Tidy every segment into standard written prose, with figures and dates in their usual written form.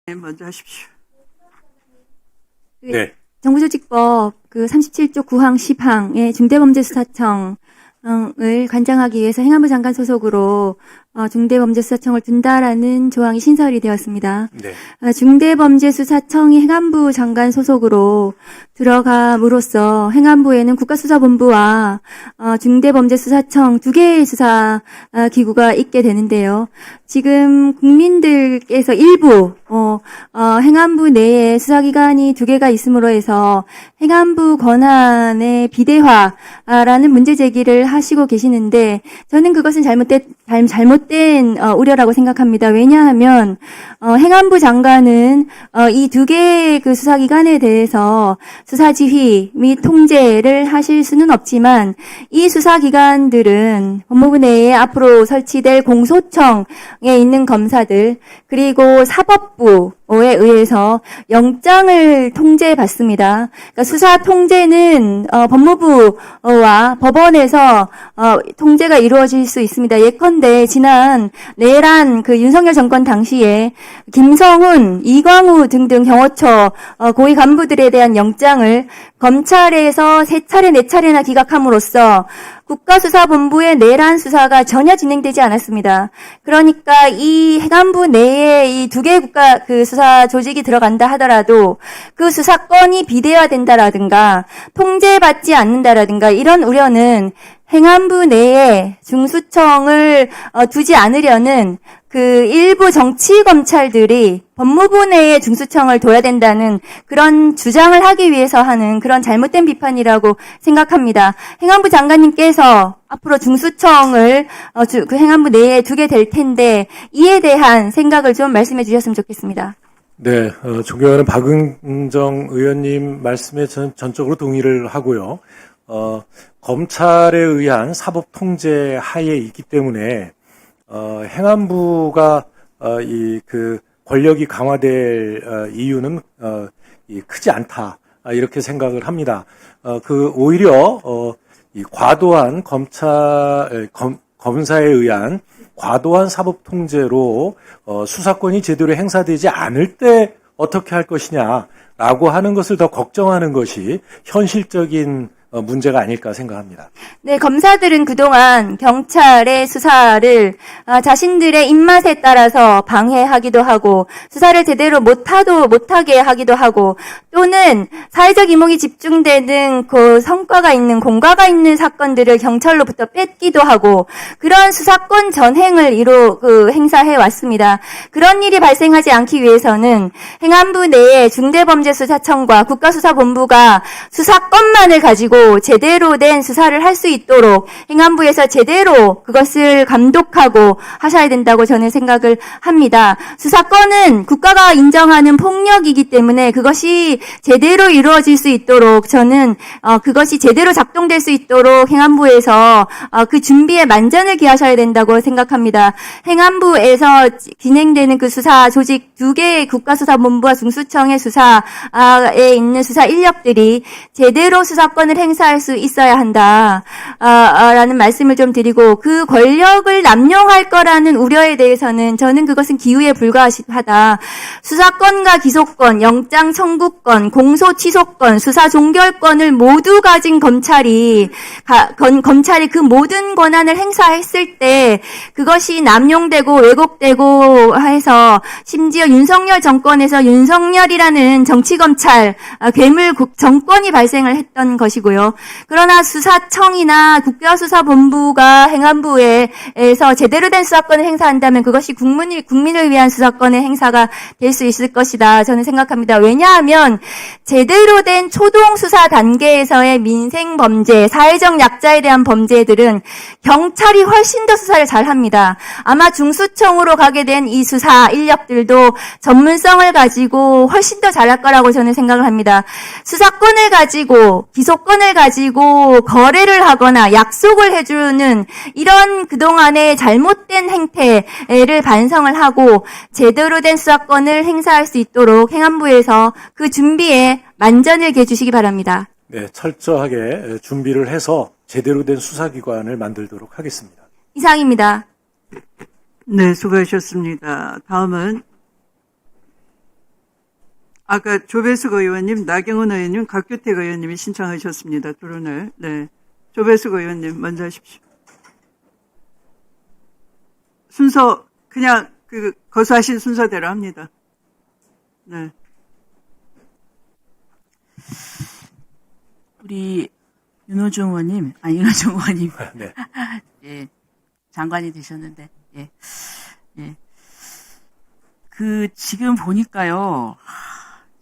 네, 먼저 하십시오. 네. 정부조직법 37조 9항 10항의 중대범죄수사청을 관장하기 위해서 행안부 장관 소속으로 중대범죄수사청을 둔다라는 조항이 신설이 되었습니다. 네. 중대범죄수사청이 행안부 장관 소속으로 들어감으로써 행안부에는 국가수사본부와 중대범죄수사청 두 개의 수사 기구가 있게 되는데요. 지금 국민들께서 일부 행안부 내에 수사기관이 두 개가 있음으로 해서 행안부 권한의 비대화라는 문제 제기를 하시고 계시는데 저는 그것은 잘못된 우려라고 생각합니다. 왜냐하면 행안부 장관은 이 두 개의 그 수사기관에 대해서 수사지휘 및 통제를 하실 수는 없지만 이 수사기관들은 법무부 내에 앞으로 설치될 공소청에 있는 검사들 그리고 사법부에 의해서 영장을 통제받습니다. 그러니까 수사 통제는 법무부와 법원에서 통제가 이루어질 수 있습니다. 예컨대 지난 내란 윤석열 정권 당시에 김성훈, 이광우 등등 경호처 고위 간부들에 대한 영장을 검찰에서 3차례, 4차례나 기각함으로써 국가수사본부의 내란 수사가 전혀 진행되지 않았습니다. 그러니까 이 행안부 내에 이 두 개의 국가 수사 조직이 들어간다 하더라도 그 수사권이 비대화된다라든가 통제받지 않는다라든가 이런 우려는 행안부 내에 중수청을 두지 않으려는 일부 정치 검찰들이 법무부 내에 중수청을 둬야 된다는 그런 주장을 하기 위해서 하는 그런 잘못된 비판이라고 생각합니다. 행안부 장관님께서 앞으로 중수청을 행안부 내에 두게 될 텐데 이에 대한 생각을 좀 말씀해 주셨으면 좋겠습니다. 네, 존경하는 박은정 의원님 말씀에 저는 전적으로 동의를 하고요. 검찰에 의한 사법 통제 하에 있기 때문에 행안부가 권력이 강화될 이유는 크지 않다 이렇게 생각을 합니다. 오히려 이 과도한 검사에 의한 과도한 사법 통제로 수사권이 제대로 행사되지 않을 때 어떻게 할 것이냐라고 하는 것을 더 걱정하는 것이 현실적인 문제가 아닐까 생각합니다. 네, 검사들은 그동안 경찰의 수사를 자신들의 입맛에 따라서 방해하기도 하고 수사를 제대로 못하게 하기도 하고 또는 사회적 이목이 집중되는 성과가 있는 공과가 있는 사건들을 경찰로부터 뺏기도 하고 그런 수사권 전횡을 행사해 왔습니다. 그런 일이 발생하지 않기 위해서는 행안부 내에 중대범죄수사청과 국가수사본부가 수사권만을 가지고 제대로 된 수사를 할 수 있도록 행안부에서 제대로 그것을 감독하고 하셔야 된다고 저는 생각을 합니다. 수사권은 국가가 인정하는 폭력이기 때문에 그것이 제대로 이루어질 수 있도록 저는 그것이 제대로 작동될 수 있도록 행안부에서 그 준비에 만전을 기하셔야 된다고 생각합니다. 행안부에서 진행되는 수사 조직 두 개의 국가수사본부와 중수청의 수사에 있는 수사 인력들이 제대로 수사권을 행사할 수 있어야 한다. 라는 말씀을 좀 드리고 그 권력을 남용할 거라는 우려에 대해서는 저는 그것은 기우에 불과하다. 수사권과 기소권, 영장 청구권, 공소 취소권, 수사 종결권을 모두 가진 검찰이 그 모든 권한을 행사했을 때 그것이 남용되고 왜곡되고 해서 심지어 윤석열 정권에서 윤석열이라는 정치검찰 괴물 정권이 발생을 했던 것이고요. 그러나 수사청이나 국가수사본부가 행안부에서 제대로 된 수사권을 행사한다면 그것이 국민을 위한 수사권의 행사가 될 수 있을 것이다. 저는 생각합니다. 왜냐하면 제대로 된 초동수사 단계에서의 민생범죄, 사회적 약자에 대한 범죄들은 경찰이 훨씬 더 수사를 잘합니다. 아마 중수청으로 가게 된 이 수사 인력들도 전문성을 가지고 훨씬 더 잘할 거라고 저는 생각을 합니다. 수사권을 가지고 기소권을 가지고 거래를 하거나 약속을 해주는 이런 그동안의 잘못된 행태를 반성을 하고 제대로 된 수사권을 행사할 수 있도록 행안부에서 그 준비에 만전을 기해주시기 바랍니다. 네, 철저하게 준비를 해서 제대로 된 수사기관을 만들도록 하겠습니다. 이상입니다. 네, 수고하셨습니다. 다음은 아까 조배숙 의원님, 나경원 의원님, 박규택 의원님이 신청하셨습니다. 토론을. 네. 조배숙 의원님 먼저 하십시오. 순서 그냥 거수하신 순서대로 합니다. 네. 우리 윤호중 의원님, 윤호중 의원님, 네. 예, 장관이 되셨는데, 예, 예. 지금 보니까요,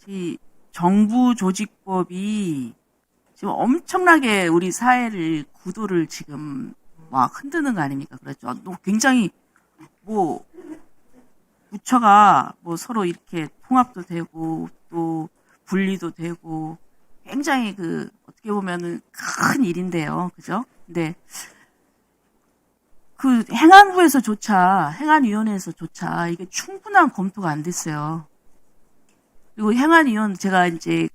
이 정부 조직법이 지금 엄청나게 우리 사회를, 구도를 지금 막 흔드는 거 아닙니까? 그렇죠. 굉장히, 부처가 서로 이렇게 통합도 되고, 또 분리도 되고, 굉장히 어떻게 보면은 큰 일인데요. 그죠? 근데, 행안부에서조차, 행안위원회에서조차 이게 충분한 검토가 안 됐어요. 그리고 행안위원, 제가 이제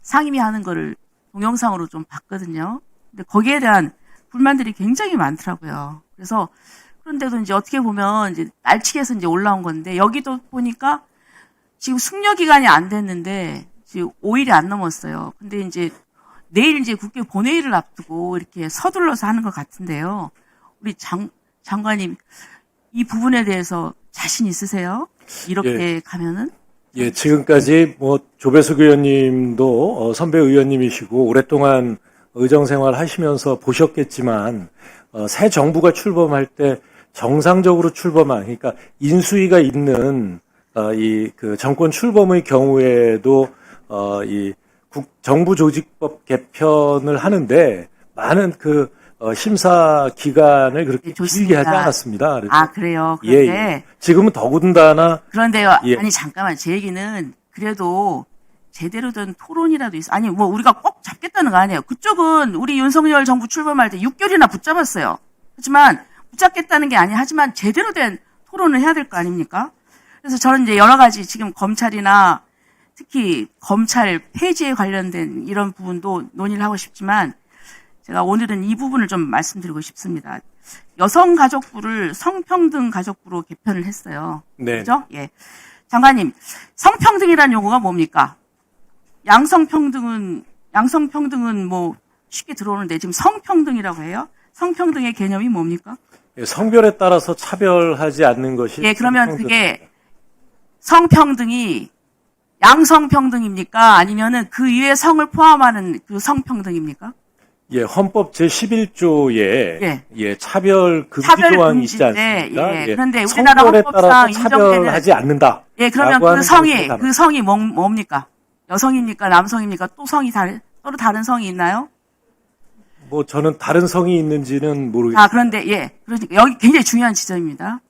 상임위 하는 거를 동영상으로 좀 봤거든요. 근데 거기에 대한 불만들이 굉장히 많더라고요. 그래서, 그런데도 이제 어떻게 보면 이제 날치기에서 이제 올라온 건데, 여기도 보니까 지금 숙려 기간이 안 됐는데, 지금 5일이 안 넘었어요. 근데 이제 내일 이제 국회 본회의를 앞두고 이렇게 서둘러서 하는 것 같은데요. 우리 장관님, 이 부분에 대해서 자신 있으세요? 이렇게 가면은? 예, 지금까지 조배숙 의원님도 선배 의원님이시고 오랫동안 의정 생활 하시면서 보셨겠지만, 새 정부가 출범할 때 정상적으로 출범한, 그러니까 인수위가 있는 정권 출범의 경우에도 정부 조직법 개편을 하는데 많은 심사 기간을 그렇게 길게 하지 않았습니다. 그래요. 그런데 예. 지금은 더군다나. 그런데요. 예. 아니 잠깐만, 제 얘기는 그래도 제대로 된 토론이라도 있어. 아니 우리가 꼭 잡겠다는 거 아니에요. 그쪽은 우리 윤석열 정부 출범할 때 6개월이나 붙잡았어요. 하지만 붙잡겠다는 게 아니야. 하지만 제대로 된 토론을 해야 될 거 아닙니까? 그래서 저는 이제 여러 가지 지금 검찰이나 특히 검찰 폐지에 관련된 이런 부분도 논의를 하고 싶지만, 제가 오늘은 이 부분을 좀 말씀드리고 싶습니다. 여성가족부를 성평등가족부로 개편을 했어요. 네. 그죠? 예. 장관님, 성평등이라는 용어가 뭡니까? 양성평등은 쉽게 들어오는데 지금 성평등이라고 해요? 성평등의 개념이 뭡니까? 예, 성별에 따라서 차별하지 않는 것이. 예, 그러면 그게 성평등이 양성평등입니까? 아니면은 그 위에 성을 포함하는 성평등입니까? 예, 헌법 제11조에 차별 금지 조항이 있지 않습니까? 예. 그런데 우리나라 성별에 헌법상 따라서 인정되는 차별하지 않는다. 예, 그러면 그 성이 뭡니까? 여성입니까? 남성입니까? 또 서로 다른 성이 있나요? 저는 다른 성이 있는지는 모르겠습니다. 그런데 그러니까 여기 굉장히 중요한 지점입니다.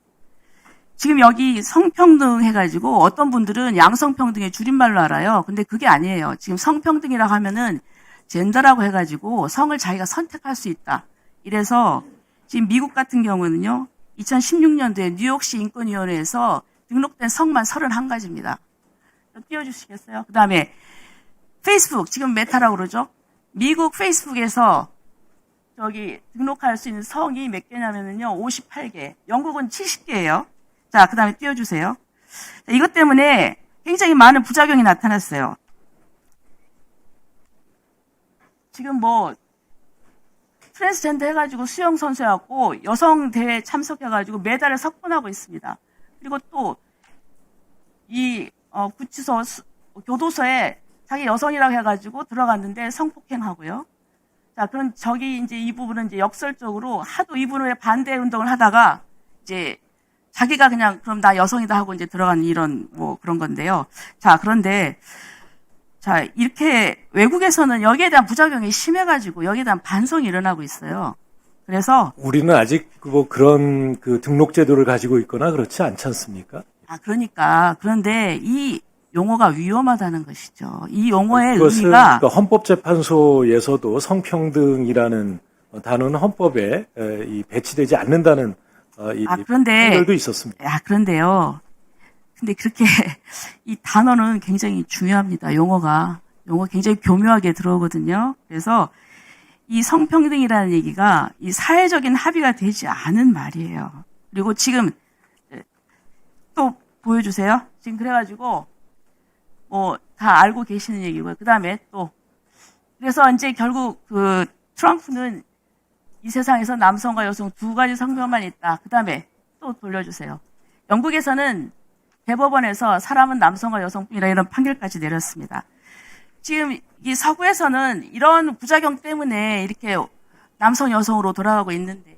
지금 여기 성평등 해가지고 어떤 분들은 양성평등의 줄임말로 알아요. 근데 그게 아니에요. 지금 성평등이라고 하면은 젠더라고 해가지고 성을 자기가 선택할 수 있다. 이래서 지금 미국 같은 경우는요, 2016년도에 뉴욕시 인권위원회에서 등록된 성만 31가지입니다. 띄워주시겠어요? 그 다음에 페이스북, 지금 메타라고 그러죠? 미국 페이스북에서 등록할 수 있는 성이 몇 개냐면요, 58개. 영국은 70개예요. 자, 그 다음에 띄워주세요. 자, 이것 때문에 굉장히 많은 부작용이 나타났어요. 지금 트랜스젠더 해가지고 수영선수 해갖고 여성 대회 참석해가지고 메달을 석권하고 있습니다. 그리고 또 구치소, 교도소에 자기 여성이라고 해가지고 들어갔는데 성폭행하고요. 자, 그럼 이제 이 부분은 이제 역설적으로 하도 이분에 반대 운동을 하다가 이제 자기가 그냥 그럼 나 여성이다 하고 이제 들어간 이런 그런 건데요. 자, 그런데 이렇게 외국에서는 여기에 대한 부작용이 심해가지고 여기에 대한 반성이 일어나고 있어요. 그래서 우리는 아직 그런 등록 제도를 가지고 있거나 그렇지 않지 않습니까? 그런데 이 용어가 위험하다는 것이죠. 이 용어의 이것은 의미가 헌법재판소에서도 성평등이라는 단어는 헌법에 배치되지 않는다는 판결도 있었습니다. 그런데요. 근데 그렇게 이 단어는 굉장히 중요합니다. 용어가 굉장히 교묘하게 들어오거든요. 그래서 이 성평등이라는 얘기가 이 사회적인 합의가 되지 않은 말이에요. 그리고 지금 또 보여주세요. 지금 그래가지고 뭐 다 알고 계시는 얘기고요. 그다음에 또 그래서 이제 결국 그 트럼프는 이 세상에서 남성과 여성 두 가지 성별만 있다. 그다음에 또 돌려주세요. 영국에서는 대법원에서 사람은 남성과 여성뿐이라 이런 판결까지 내렸습니다. 지금 이 서구에서는 이런 부작용 때문에 이렇게 남성 여성으로 돌아가고 있는데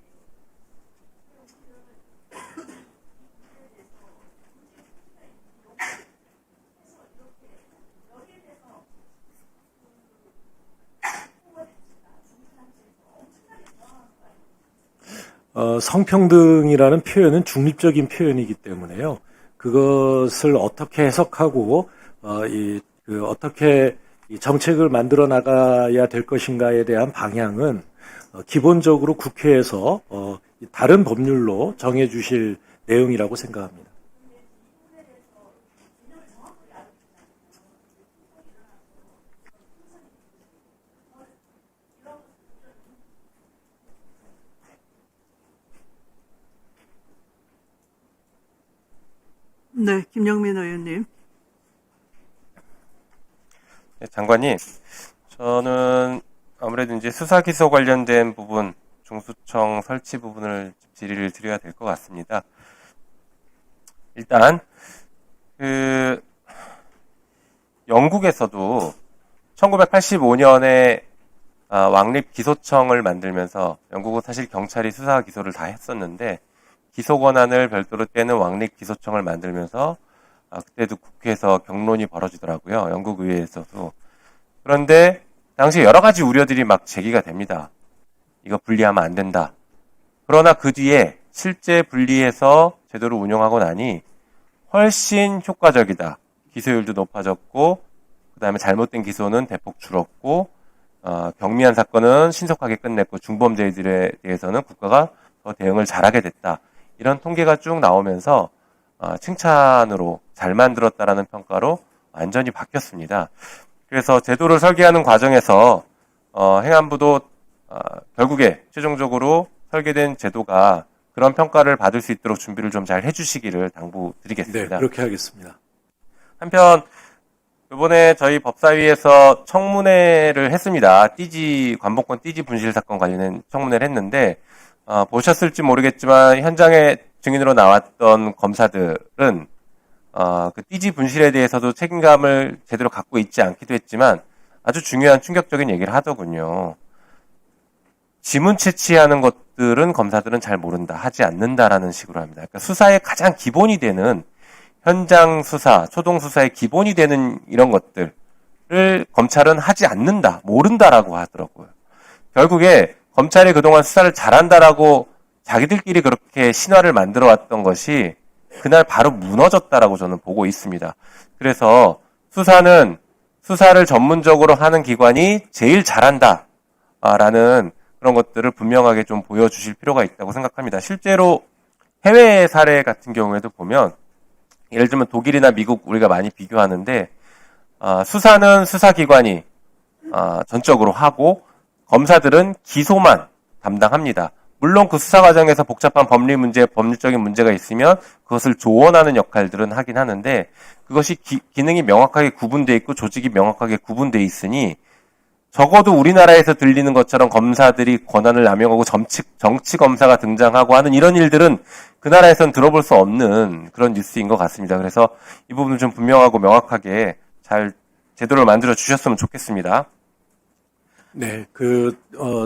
성평등이라는 표현은 중립적인 표현이기 때문에요. 그것을 어떻게 해석하고 어떻게 이 정책을 만들어 나가야 될 것인가에 대한 방향은 기본적으로 국회에서 다른 법률로 정해 주실 내용이라고 생각합니다. 네, 김영민 의원님. 네, 장관님, 저는 아무래도 이제 수사기소 관련된 부분, 중수청 설치 부분을 질의를 드려야 될 것 같습니다. 일단, 영국에서도 1985년에 왕립기소청을 만들면서 영국은 사실 경찰이 수사 기소를 다 했었는데 기소 권한을 별도로 떼는 왕립기소청을 만들면서 그때도 국회에서 경론이 벌어지더라고요. 영국 의회에서도. 그런데 당시 여러 가지 우려들이 막 제기가 됩니다. 이거 분리하면 안 된다. 그러나 그 뒤에 실제 분리해서 제도를 운영하고 나니 훨씬 효과적이다. 기소율도 높아졌고 그 다음에 잘못된 기소는 대폭 줄었고 경미한 사건은 신속하게 끝냈고 중범죄들에 대해서는 국가가 더 대응을 잘하게 됐다. 이런 통계가 쭉 나오면서 칭찬으로 잘 만들었다라는 평가로 완전히 바뀌었습니다. 그래서 제도를 설계하는 과정에서 행안부도 결국에 최종적으로 설계된 제도가 그런 평가를 받을 수 있도록 준비를 좀 잘 해주시기를 당부드리겠습니다. 네, 그렇게 하겠습니다. 한편 이번에 저희 법사위에서 청문회를 했습니다. 관복권 띠지 분실 사건 관련된 청문회를 했는데 보셨을지 모르겠지만 현장에 증인으로 나왔던 검사들은 그 띠지 분실에 대해서도 책임감을 제대로 갖고 있지 않기도 했지만 아주 중요한 충격적인 얘기를 하더군요. 지문 채취하는 것들은 검사들은 잘 모른다, 하지 않는다라는 식으로 합니다. 그러니까 수사의 가장 기본이 되는 현장 수사, 초동 수사의 기본이 되는 이런 것들을 검찰은 하지 않는다, 모른다라고 하더라고요. 결국에 검찰이 그동안 수사를 잘한다라고 자기들끼리 그렇게 신화를 만들어 왔던 것이 그날 바로 무너졌다라고 저는 보고 있습니다. 그래서 수사를 전문적으로 하는 기관이 제일 잘한다라는 그런 것들을 분명하게 좀 보여주실 필요가 있다고 생각합니다. 실제로 해외 사례 같은 경우에도 보면 예를 들면 독일이나 미국 우리가 많이 비교하는데 수사는 수사기관이 전적으로 하고 검사들은 기소만 담당합니다. 물론 그 수사 과정에서 복잡한 법률적인 문제가 있으면 그것을 조언하는 역할들은 하긴 하는데 그것이 기능이 명확하게 구분되어 있고 조직이 명확하게 구분되어 있으니 적어도 우리나라에서 들리는 것처럼 검사들이 권한을 남용하고 정치 검사가 등장하고 하는 이런 일들은 그 나라에서는 들어볼 수 없는 그런 뉴스인 것 같습니다. 그래서 이 부분을 좀 분명하고 명확하게 잘 제도를 만들어 주셨으면 좋겠습니다. 네,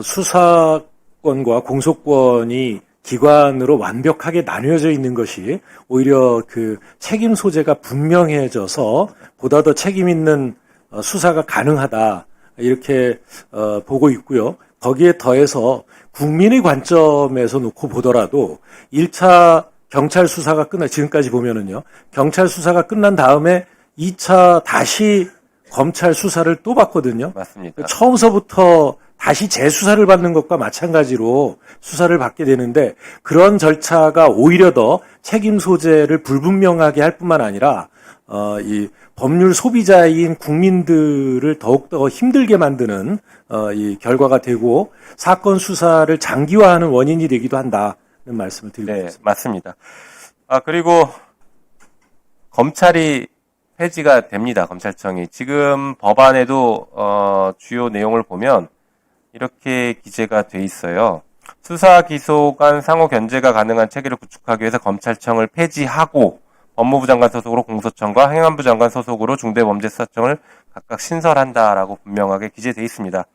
수사권과 공소권이 기관으로 완벽하게 나뉘어져 있는 것이 오히려 그 책임 소재가 분명해져서 보다 더 책임 있는 수사가 가능하다. 이렇게 보고 있고요. 거기에 더해서 국민의 관점에서 놓고 보더라도 1차 경찰 수사가 지금까지 보면은요. 경찰 수사가 끝난 다음에 2차 다시 검찰 수사를 또 받거든요. 맞습니다. 처음서부터 다시 재수사를 받는 것과 마찬가지로 수사를 받게 되는데 그런 절차가 오히려 더 책임 소재를 불분명하게 할 뿐만 아니라 이 법률 소비자인 국민들을 더욱더 힘들게 만드는 이 결과가 되고 사건 수사를 장기화하는 원인이 되기도 한다는 말씀을 드리고 네, 있습니다. 맞습니다. 그리고 검찰이 폐지가 됩니다. 검찰청이. 지금 법안에도 주요 내용을 보면 이렇게 기재가 돼 있어요. 수사 기소 간 상호 견제가 가능한 체계를 구축하기 위해서 검찰청을 폐지하고 법무부 장관 소속으로 공소청과 행안부 장관 소속으로 중대범죄수사청을 각각 신설한다라고 분명하게 기재돼 있습니다.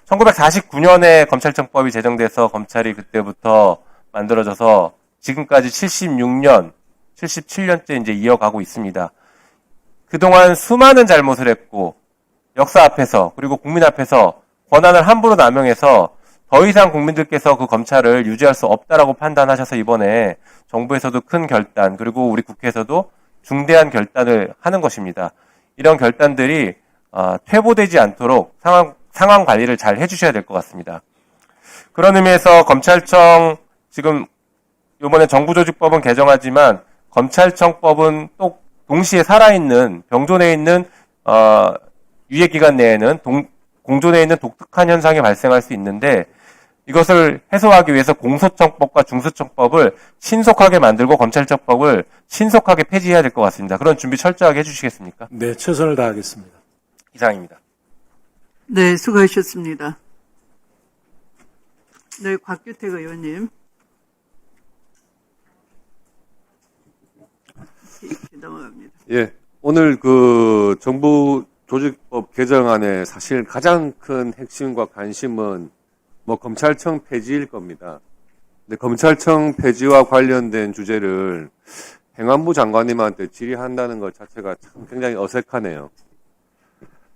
1949년에 검찰청법이 제정돼서 검찰이 그때부터 만들어져서 지금까지 76년, 77년째 이제 이어가고 있습니다. 그동안 수많은 잘못을 했고 역사 앞에서 그리고 국민 앞에서 권한을 함부로 남용해서 더 이상 국민들께서 그 검찰을 유지할 수 없다라고 판단하셔서 이번에 정부에서도 큰 결단 그리고 우리 국회에서도 중대한 결단을 하는 것입니다. 이런 결단들이 퇴보되지 않도록 상황 관리를 잘 해주셔야 될 것 같습니다. 그런 의미에서 검찰청 지금 이번에 정부조직법은 개정하지만 검찰청법은 또 동시에 살아있는 병존해 있는 유예기간 내에는 공존해 있는 독특한 현상이 발생할 수 있는데 이것을 해소하기 위해서 공소청법과 중수청법을 신속하게 만들고 검찰청법을 신속하게 폐지해야 될 것 같습니다. 그런 준비 철저하게 해주시겠습니까? 네, 최선을 다하겠습니다. 이상입니다. 네, 수고하셨습니다. 네, 곽규택 의원님. 넘어갑니다. 예, 오늘 그 정부 조직법 개정안의 사실 가장 큰 핵심과 관심은 뭐 검찰청 폐지일 겁니다. 근데 검찰청 폐지와 관련된 주제를 행안부 장관님한테 질의한다는 것 자체가 참 굉장히 어색하네요.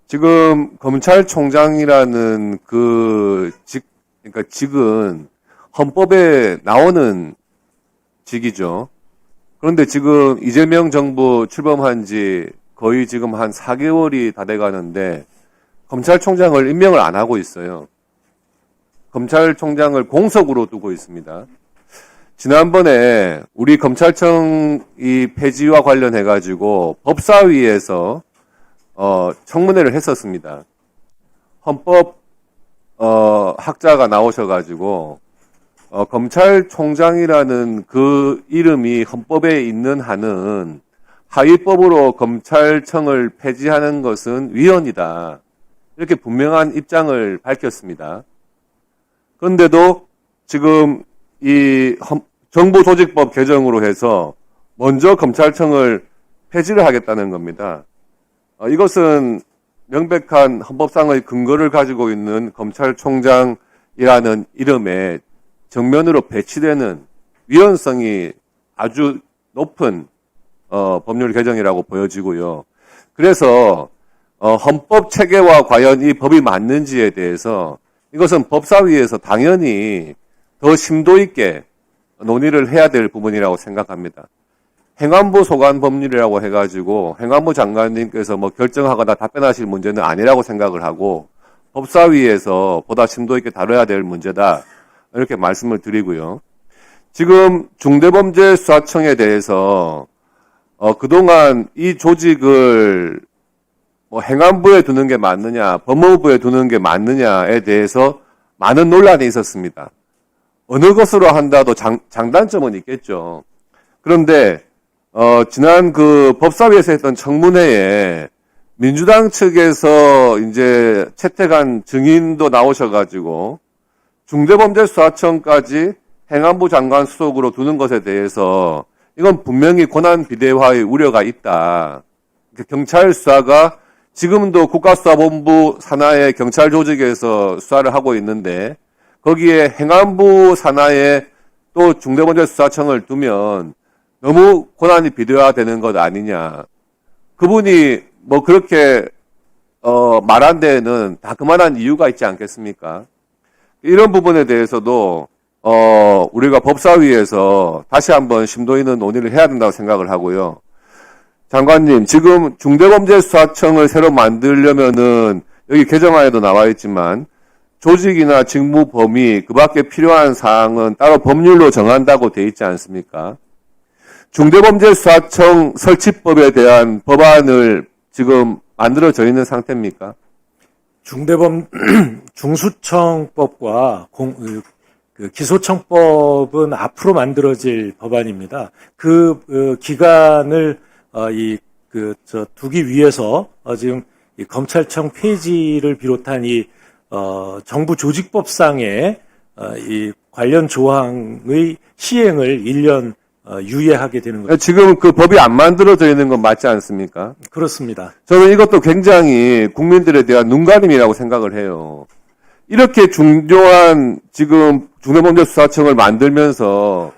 지금 검찰총장이라는 그러니까 직은 헌법에 나오는 직이죠. 그런데 지금 이재명 정부 출범한 지 거의 지금 한 4개월이 다 돼 가는데 검찰총장을 임명을 안 하고 있어요. 검찰총장을 공석으로 두고 있습니다. 지난번에 우리 검찰청 이 폐지와 관련해 가지고 법사위에서 청문회를 했었습니다. 헌법 학자가 나오셔 가지고 검찰총장이라는 그 이름이 헌법에 있는 한은 하위법으로 검찰청을 폐지하는 것은 위헌이다. 이렇게 분명한 입장을 밝혔습니다. 그런데도 지금 이 정부조직법 개정으로 해서 먼저 검찰청을 폐지를 하겠다는 겁니다. 이것은 명백한 헌법상의 근거를 가지고 있는 검찰총장이라는 이름에 정면으로 배치되는 위헌성이 아주 높은 법률 개정이라고 보여지고요. 그래서 헌법 체계와 과연 이 법이 맞는지에 대해서 이것은 법사위에서 당연히 더 심도 있게 논의를 해야 될 부분이라고 생각합니다. 행안부 소관 법률이라고 해가지고 행안부 장관님께서 뭐 결정하거나 답변하실 문제는 아니라고 생각을 하고 법사위에서 보다 심도 있게 다뤄야 될 문제다. 이렇게 말씀을 드리고요. 지금 중대범죄수사청에 대해서 그동안 이 조직을 뭐 행안부에 두는 게 맞느냐, 법무부에 두는 게 맞느냐에 대해서 많은 논란이 있었습니다. 어느 것으로 한다도 장단점은 있겠죠. 그런데 지난 그 법사위에서 했던 청문회에 민주당 측에서 이제 채택한 증인도 나오셔가지고 중대범죄수사청까지 행안부 장관 수속으로 두는 것에 대해서 이건 분명히 권한 비대화의 우려가 있다. 경찰 수사가 지금도 국가수사본부 산하의 경찰 조직에서 수사를 하고 있는데 거기에 행안부 산하에 또 중대범죄수사청을 두면 너무 권한이 비대화되는 것 아니냐. 그분이 뭐 그렇게 말한 데에는 다 그만한 이유가 있지 않겠습니까? 이런 부분에 대해서도 우리가 법사위에서 다시 한번 심도 있는 논의를 해야 된다고 생각을 하고요. 장관님, 지금 중대범죄수사청을 새로 만들려면은 여기 개정안에도 나와 있지만 조직이나 직무 범위 그 밖에 필요한 사항은 따로 법률로 정한다고 돼 있지 않습니까? 중대범죄수사청 설치법에 대한 법안을 지금 만들어져 있는 상태입니까? 중수청법과 기소청법은 앞으로 만들어질 법안입니다. 그 기간을 두기 위해서 지금 이 검찰청 폐지를 비롯한 이 정부 조직법상의 이 관련 조항의 시행을 1년 유예하게 되는 거죠. 지금 그 법이 안 만들어져 있는 건 맞지 않습니까? 그렇습니다. 저는 이것도 굉장히 국민들에 대한 눈가림이라고 생각을 해요. 이렇게 중요한 지금 중대범죄수사청을 만들면서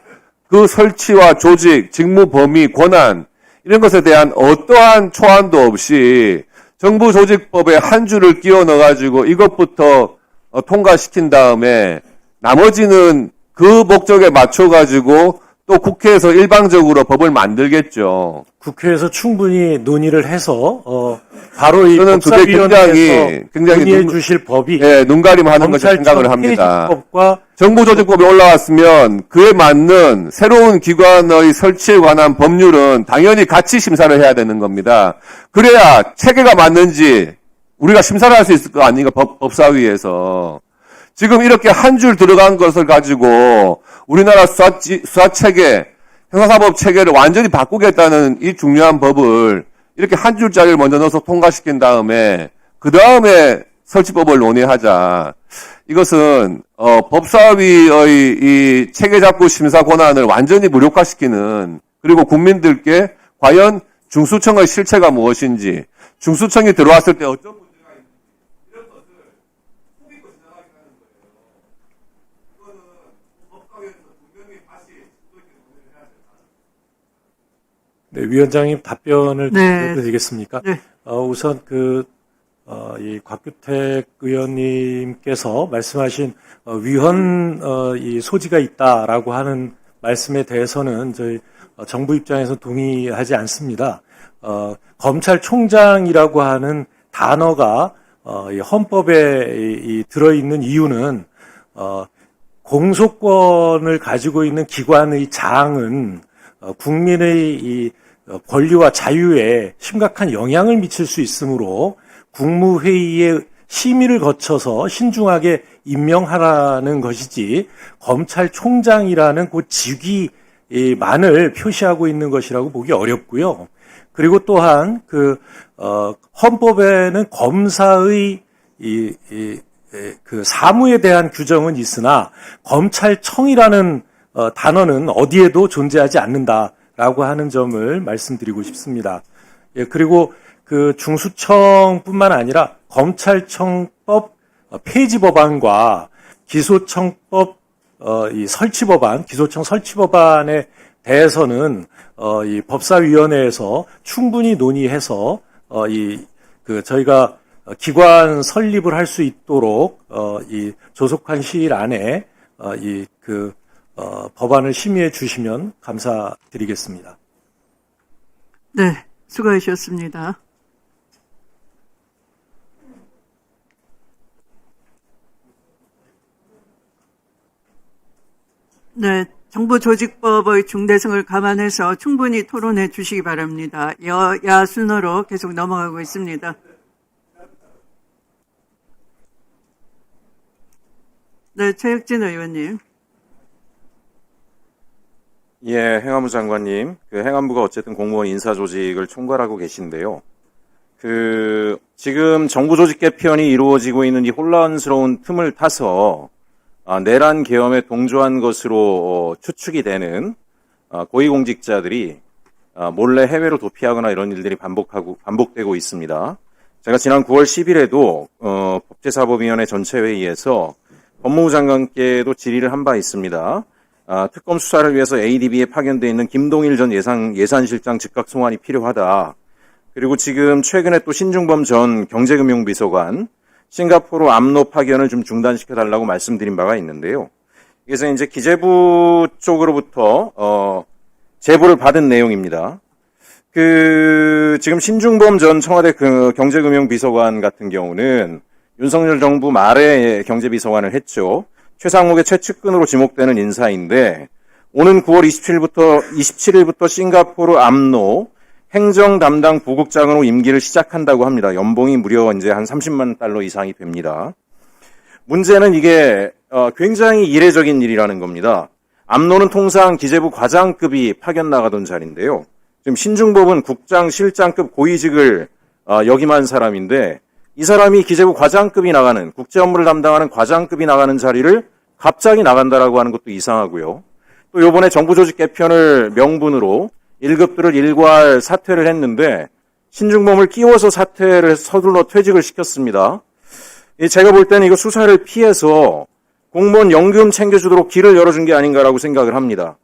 그 설치와 조직, 직무 범위, 권한 이런 것에 대한 어떠한 초안도 없이 정부 조직법에 한 줄을 끼워 넣어가지고 이것부터 통과시킨 다음에 나머지는 그 목적에 맞춰가지고 또 국회에서 일방적으로 법을 만들겠죠. 국회에서 충분히 논의를 해서 바로 이 저는 그게 법사위원회에서 굉장히 논의해 주실 법이 예, 눈가림하는 것을 생각을 합니다. 폐지법과 정부조직법이 올라왔으면 그에 맞는 새로운 기관의 설치에 관한 법률은 당연히 같이 심사를 해야 되는 겁니다. 그래야 체계가 맞는지 우리가 심사를 할 수 있을 거 아닙니까? 법사위에서. 지금 이렇게 한 줄 들어간 것을 가지고 우리나라 수사체계, 형사사법 체계를 완전히 바꾸겠다는 이 중요한 법을 이렇게 한 줄짜리를 먼저 넣어서 통과시킨 다음에 그 다음에 설치법을 논의하자. 이것은 법사위의 이 체계작구 심사 권한을 완전히 무력화시키는, 그리고 국민들께 과연 중수청의 실체가 무엇인지, 중수청이 들어왔을 때 어떤 문제가 있는지 이런 것을 속이고 지나가겠다는 거예요. 이거는 법사위에서 분명히 다시 심도 있게 논의를 해야 된다. 네, 위원장님 답변을 네. 드려도 되겠습니까? 네. 우선 이 곽규택 의원님께서 말씀하신 위헌 이 소지가 있다라고 하는 말씀에 대해서는 저희 정부 입장에서 동의하지 않습니다. 검찰총장이라고 하는 단어가 이 헌법에 들어있는 이유는 공소권을 가지고 있는 기관의 장은 국민의 이 권리와 자유에 심각한 영향을 미칠 수 있으므로 국무회의의 심의를 거쳐서 신중하게 임명하라는 것이지 검찰총장이라는 그 직위만을 표시하고 있는 것이라고 보기 어렵고요. 그리고 또한 헌법에는 검사의 그 사무에 대한 규정은 있으나 검찰청이라는 단어는 어디에도 존재하지 않는다라고 하는 점을 말씀드리고 싶습니다. 예, 그리고 그 중수청뿐만 아니라 검찰청법 폐지 법안과 기소청법 이 설치 법안, 기소청 설치 법안에 대해서는 이 법사위원회에서 충분히 논의해서 저희가 기관 설립을 할 수 있도록 이 조속한 시일 안에 법안을 심의해 주시면 감사드리겠습니다. 네, 수고하셨습니다. 네, 정부조직법의 중대성을 감안해서 충분히 토론해 주시기 바랍니다. 여야 순으로 계속 넘어가고 있습니다. 네, 최혁진 의원님. 예, 행안부 장관님. 행안부가 어쨌든 공무원 인사조직을 총괄하고 계신데요. 지금 정부 조직 개편이 이루어지고 있는 이 혼란스러운 틈을 타서 내란 계엄에 동조한 것으로 추측이 되는 고위공직자들이 몰래 해외로 도피하거나 이런 일들이 반복되고 있습니다. 제가 지난 9월 10일에도 법제사법위원회 전체회의에서 법무부 장관께도 질의를 한 바 있습니다. 특검 수사를 위해서 ADB에 파견되어 있는 김동일 전 예산실장 즉각 송환이 필요하다. 그리고 지금 최근에 또 신중범 전 경제금융비서관 싱가포르 암로 파견을 좀 중단시켜달라고 말씀드린 바가 있는데요. 그래서 이제 기재부 쪽으로부터 제보를 받은 내용입니다. 지금 신중범 전 청와대 경제금융비서관 같은 경우는 윤석열 정부 말에 경제비서관을 했죠. 최상목의 최측근으로 지목되는 인사인데 오는 9월 27일부터 싱가포르 암로 행정 담당 부국장으로 임기를 시작한다고 합니다. 연봉이 무려 이제 한 30만 달러 이상이 됩니다. 문제는 이게 굉장히 이례적인 일이라는 겁니다. 암로는 통상 기재부 과장급이 파견 나가던 자리인데요. 지금 신중법은 국장, 실장급 고위직을 역임한 사람인데 이 사람이 기재부 과장급이 나가는 국제 업무를 담당하는 과장급이 나가는 자리를 갑자기 나간다라고 하는 것도 이상하고요. 또 요번에 정부 조직 개편을 명분으로 1급들을 일괄 사퇴를 했는데 신중범을 끼워서 사퇴를 서둘러 퇴직을 시켰습니다. 제가 볼 때는 이거 수사를 피해서 공무원 연금 챙겨주도록 길을 열어준 게 아닌가라고 생각을 합니다.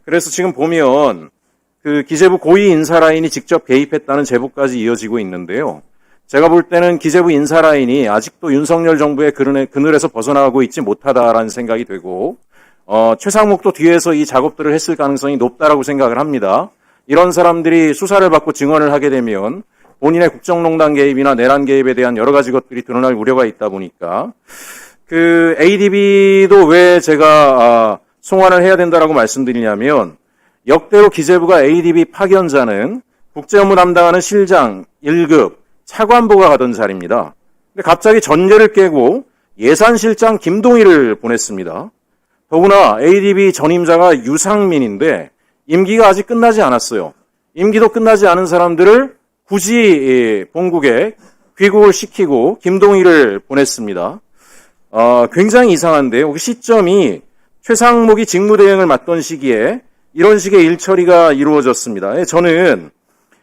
그래서 지금 보면 그 기재부 고위 인사 라인이 직접 개입했다는 제보까지 이어지고 있는데요. 제가 볼 때는 기재부 인사 라인이 아직도 윤석열 정부의 그늘에서 벗어나고 있지 못하다라는 생각이 되고 최상목도 뒤에서 이 작업들을 했을 가능성이 높다라고 생각을 합니다. 이런 사람들이 수사를 받고 증언을 하게 되면 본인의 국정농단 개입이나 내란 개입에 대한 여러 가지 것들이 드러날 우려가 있다 보니까 그 ADB도 왜 제가 송환을 해야 된다라고 말씀드리냐면 역대로 기재부가 ADB 파견자는 국제업무 담당하는 실장 1급 차관보가 가던 자리입니다. 근데 갑자기 전례를 깨고 예산실장 김동희를 보냈습니다. 더구나 ADB 전임자가 유상민인데 임기가 아직 끝나지 않았어요. 임기도 끝나지 않은 사람들을 굳이 본국에 귀국을 시키고 김동희를 보냈습니다. 굉장히 이상한데요. 그 시점이 최상목이 직무대행을 맡던 시기에 이런 식의 일처리가 이루어졌습니다. 저는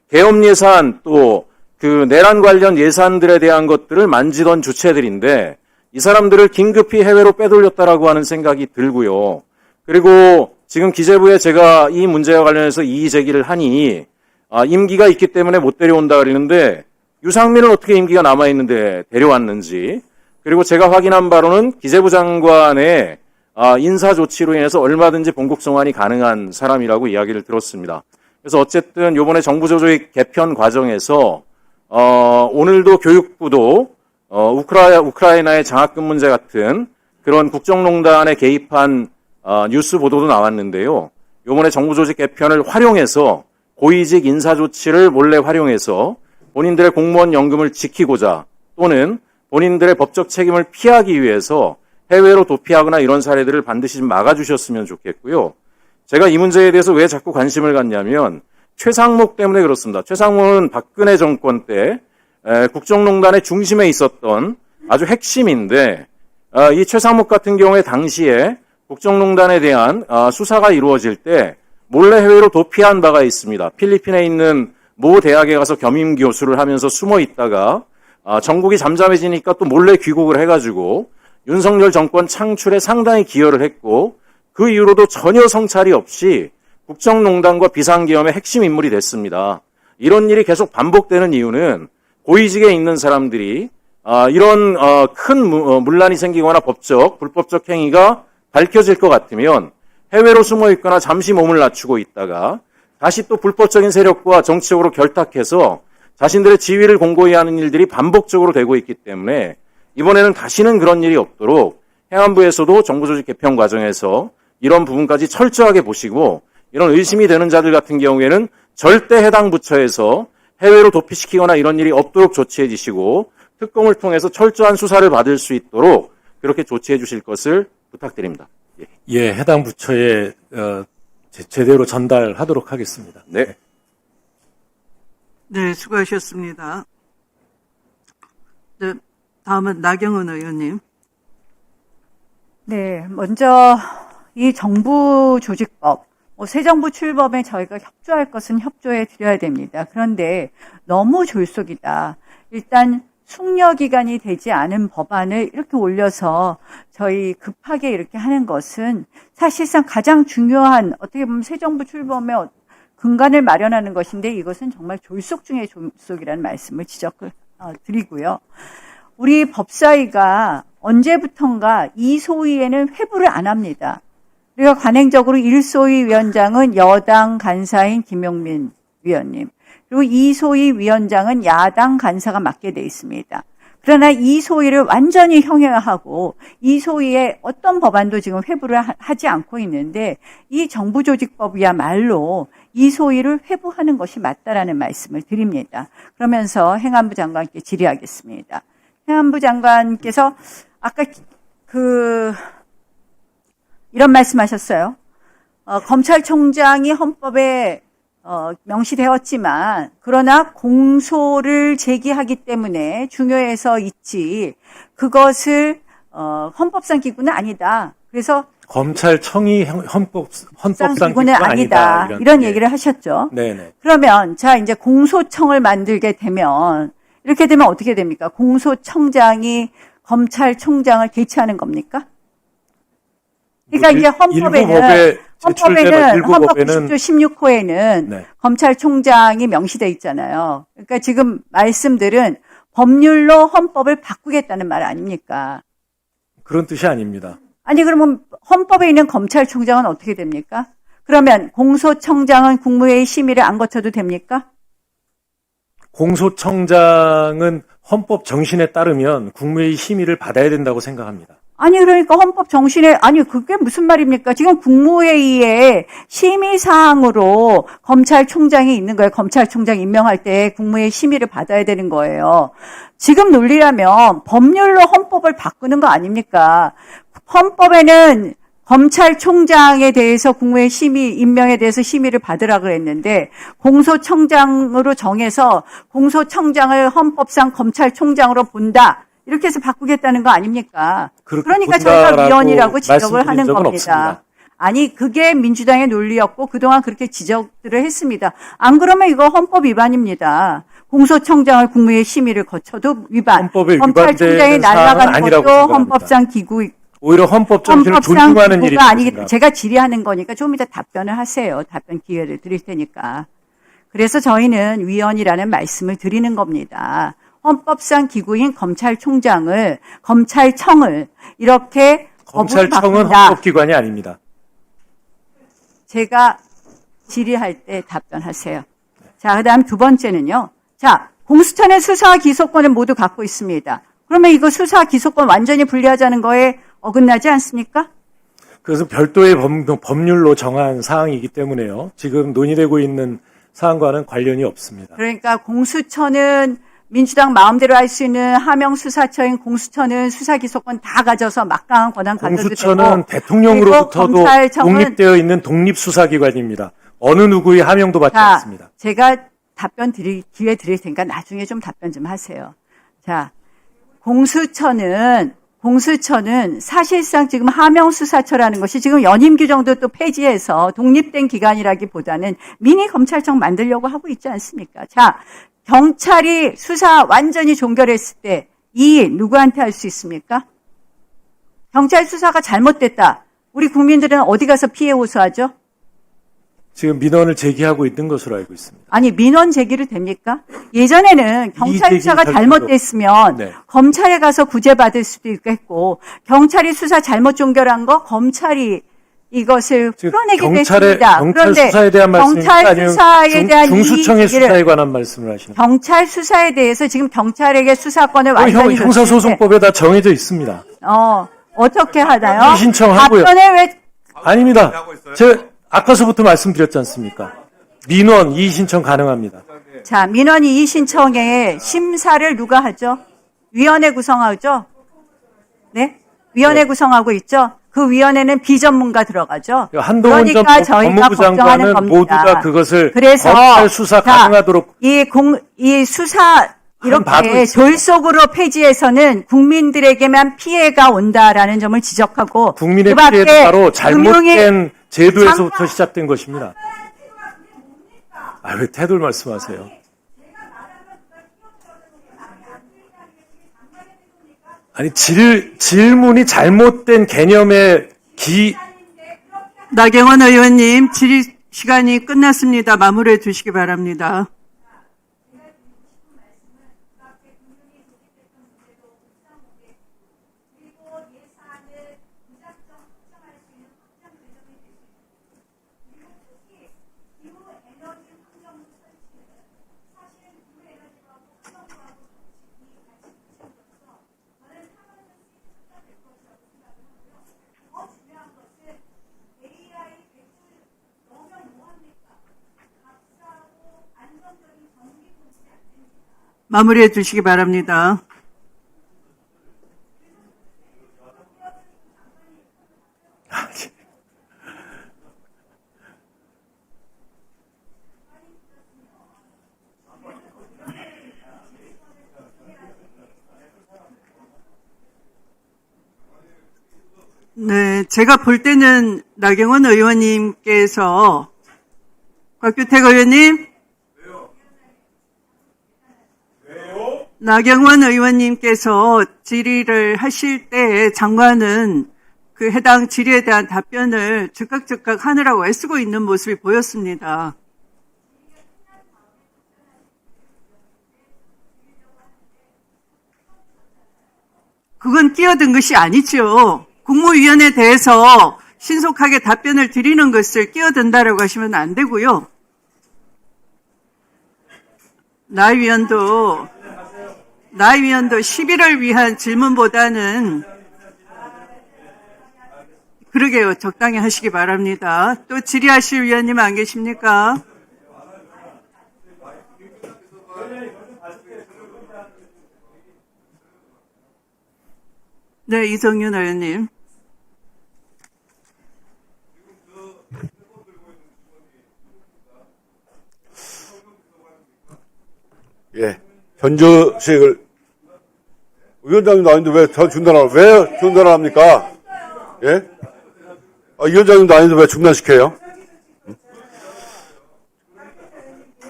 계엄 예산 또 그 내란 관련 예산들에 대한 것들을 만지던 주체들인데 이 사람들을 긴급히 해외로 빼돌렸다라고 하는 생각이 들고요. 그리고 지금 기재부에 제가 이 문제와 관련해서 이의 제기를 하니 임기가 있기 때문에 못 데려온다 그러는데 유상민은 어떻게 임기가 남아있는데 데려왔는지 그리고 제가 확인한 바로는 기재부 장관의 인사 조치로 인해서 얼마든지 본국 송환이 가능한 사람이라고 이야기를 들었습니다. 그래서 어쨌든 이번에 정부 조직 개편 과정에서 오늘도 교육부도 우크라이나의 장학금 문제 같은 그런 국정농단에 개입한 뉴스 보도도 나왔는데요. 이번에 정부 조직 개편을 활용해서 고위직 인사 조치를 몰래 활용해서 본인들의 공무원 연금을 지키고자 또는 본인들의 법적 책임을 피하기 위해서 해외로 도피하거나 이런 사례들을 반드시 좀 막아주셨으면 좋겠고요. 제가 이 문제에 대해서 왜 자꾸 관심을 갖냐면 최상목 때문에 그렇습니다. 최상목은 박근혜 정권 때 국정농단의 중심에 있었던 아주 핵심인데 이 최상목 같은 경우에 당시에 국정농단에 대한 수사가 이루어질 때 몰래 해외로 도피한 바가 있습니다. 필리핀에 있는 모 대학에 가서 겸임 교수를 하면서 숨어 있다가 정국이 잠잠해지니까 또 몰래 귀국을 해가지고 윤석열 정권 창출에 상당히 기여를 했고 그 이후로도 전혀 성찰이 없이 국정농단과 비상계엄의 핵심 인물이 됐습니다. 이런 일이 계속 반복되는 이유는 고위직에 있는 사람들이 이런 큰 문란이 생기거나 불법적 행위가 밝혀질 것 같으면 해외로 숨어 있거나 잠시 몸을 낮추고 있다가 다시 또 불법적인 세력과 정치적으로 결탁해서 자신들의 지위를 공고히 하는 일들이 반복적으로 되고 있기 때문에 이번에는 다시는 그런 일이 없도록 행안부에서도 정부조직 개편 과정에서 이런 부분까지 철저하게 보시고 이런 의심이 되는 자들 같은 경우에는 절대 해당 부처에서 해외로 도피시키거나 이런 일이 없도록 조치해 주시고 특검을 통해서 철저한 수사를 받을 수 있도록 그렇게 조치해 주실 것을 부탁드립니다. 예, 해당 부처에 제대로 전달하도록 하겠습니다. 네. 네, 수고하셨습니다. 네, 다음은 나경원 의원님. 네, 먼저 이 정부 조직법, 새 정부 출범에 저희가 협조할 것은 협조해 드려야 됩니다. 그런데 너무 졸속이다. 일단 숙려기간이 되지 않은 법안을 이렇게 올려서 저희 급하게 이렇게 하는 것은 사실상 가장 중요한 어떻게 보면 새 정부 출범의 근간을 마련하는 것인데 이것은 정말 졸속 중의 졸속이라는 말씀을 드리고요. 우리 법사위가 언제부턴가 2소위에는 회부를 안 합니다. 우리가 관행적으로 1소위 위원장은 여당 간사인 김용민 위원님, 그리고 2소위 위원장은 야당 간사가 맡게 돼 있습니다. 그러나 2소위를 완전히 형해하고 2소위에 어떤 법안도 지금 회부를 하지 않고 있는데 이 정부조직법이야말로 2소위를 회부하는 것이 맞다라는 말씀을 드립니다. 그러면서 행안부 장관께 질의하겠습니다. 행안부 장관께서 아까 이런 말씀하셨어요. 검찰총장이 헌법에 명시되었지만 그러나 공소를 제기하기 때문에 중요해서 있지 그것을 헌법상 기구는 아니다. 그래서 검찰청이 헌법상 기구는 아니다. 이런 얘기를 하셨죠. 네네. 그러면 자 이제 공소청을 만들게 되면 이렇게 되면 어떻게 됩니까? 공소청장이 검찰총장을 대체하는 겁니까? 그러니까 이제 헌법에는 헌법 90조 16호에는 네. 검찰총장이 명시돼 있잖아요. 그러니까 지금 말씀들은 법률로 헌법을 바꾸겠다는 말 아닙니까? 그런 뜻이 아닙니다. 아니 그러면 헌법에 있는 검찰총장은 어떻게 됩니까? 그러면 공소청장은 국무회의 심의를 안 거쳐도 됩니까? 공소청장은 헌법 정신에 따르면 국무회의 심의를 받아야 된다고 생각합니다. 아니 그러니까 헌법 정신에 아니 그게 무슨 말입니까? 지금 국무회의에 심의 사항으로 검찰총장이 있는 거예요. 검찰총장 임명할 때 국무회의 심의를 받아야 되는 거예요. 지금 논리라면 법률로 헌법을 바꾸는 거 아닙니까? 헌법에는 검찰총장에 대해서 국무회의 심의 임명에 대해서 심의를 받으라 그랬는데 공소청장으로 정해서 공소청장을 헌법상 검찰총장으로 본다. 이렇게 해서 바꾸겠다는 거 아닙니까? 그러니까 저희가 위헌이라고 지적을 하는 겁니다. 없습니다. 아니 그게 민주당의 논리였고 그동안 그렇게 지적들을 했습니다. 안 그러면 이거 헌법 위반입니다. 공소청장을 국무회의 심의를 거쳐도 위반. 헌법에 검찰총장이 위반되는 사항은 날아가는 아니라고 것도 생각합니다. 헌법상 기구 오히려 헌법 정신을 헌법상 존중하는 일이 기구가 아니기 제가 질의하는 거니까 좀 이따 답변을 하세요. 답변 기회를 드릴 테니까. 그래서 저희는 위헌이라는 말씀을 드리는 겁니다. 헌법상 기구인 검찰총장을 검찰청을 이렇게 검찰청은 바꾼다. 헌법기관이 아닙니다. 제가 질의할 때 답변하세요. 자, 그다음 두 번째는요. 자, 공수처는 수사 기소권을 모두 갖고 있습니다. 그러면 이거 수사 기소권 완전히 분리하자는 거에 어긋나지 않습니까? 그래서 별도의 법률로 정한 사항이기 때문에요. 지금 논의되고 있는 사항과는 관련이 없습니다. 그러니까 공수처는 민주당 마음대로 할 수 있는 하명 수사처인 공수처는 수사 기소권 다 가져서 막강한 권한 가져도 되고 공수처는 대통령으로부터도 그리고 검찰청은 독립되어 있는 독립수사기관입니다. 어느 누구의 하명도 받지 자, 않습니다. 제가 기회 드릴 테니까 나중에 좀 답변 좀 하세요. 자, 공수처는 사실상 지금 하명수사처라는 것이 지금 연임 규정도 또 폐지해서 독립된 기관이라기보다는 미니 검찰청 만들려고 하고 있지 않습니까? 자, 경찰이 수사 완전히 종결했을 때 이 일 누구한테 할 수 있습니까? 경찰 수사가 잘못됐다. 우리 국민들은 어디 가서 피해 호소하죠? 지금 민원을 제기하고 있는 것으로 알고 있습니다. 아니 민원 제기를 됩니까? 예전에는 경찰 이의 수사가 제기는 잘못됐으면 네. 검찰에 가서 구제받을 수도 있겠고 경찰이 수사 잘못 종결한 거 검찰이 이것을 지금 풀어내게 경찰 됐습니다. 그런데 수사에 대한 말씀입니까? 경찰 아니면 수사에 대한 중수청의 이의 제기를 수사에 관한 말씀을 하시는 거예요? 경찰 수사에 대해서 지금 경찰에게 수사권을 완전히 형사소송법에 다 정해져 있습니다. 어떻게 하나요? 신청하고요. 답변을 왜 아닙니다. 제가 아까서부터 말씀드렸지 않습니까? 민원 이의신청 가능합니다. 자, 민원 이의 신청에 심사를 누가 하죠? 위원회 구성하죠? 네? 위원회 구성하고 있죠? 그 위원회는 비전문가 들어가죠? 한동훈 전 그러니까 저희가 법무부 걱정하는 장관은 모두 겁니다. 다 그것을 그래서 검찰 수사 가능하도록 이 수사 봐도 이렇게 있습니다. 졸속으로 폐지해서는 국민들에게만 피해가 온다라는 점을 지적하고 국민의 그밖에 피해도 바로 금융의 잘못된 제도에서부터 시작된 것입니다. 왜 태도를 말씀하세요? 아니 질문이 잘못된 개념의 나경원 의원님 질의 시간이 끝났습니다. 마무리해 주시기 바랍니다. 마무리해 주시기 바랍니다. 네, 제가 볼 때는 나경원 의원님께서 곽규택 의원님, 나경원 의원님께서 질의를 하실 때 장관은 그 해당 질의에 대한 답변을 즉각 하느라고 애쓰고 있는 모습이 보였습니다. 그건 끼어든 것이 아니죠. 국무위원에 대해서 신속하게 답변을 드리는 것을 끼어든다라고 하시면 안 되고요. 나위원도 시비를 위한 질문보다는 그러게요. 적당히 하시기 바랍니다. 또 질의하실 위원님 안 계십니까? 네, 이성윤 의원님. 예. 현주식을 위원장님도 아닌데 왜 중단을 합니까? 예? 위원장님도 아닌데 왜 중단시켜요?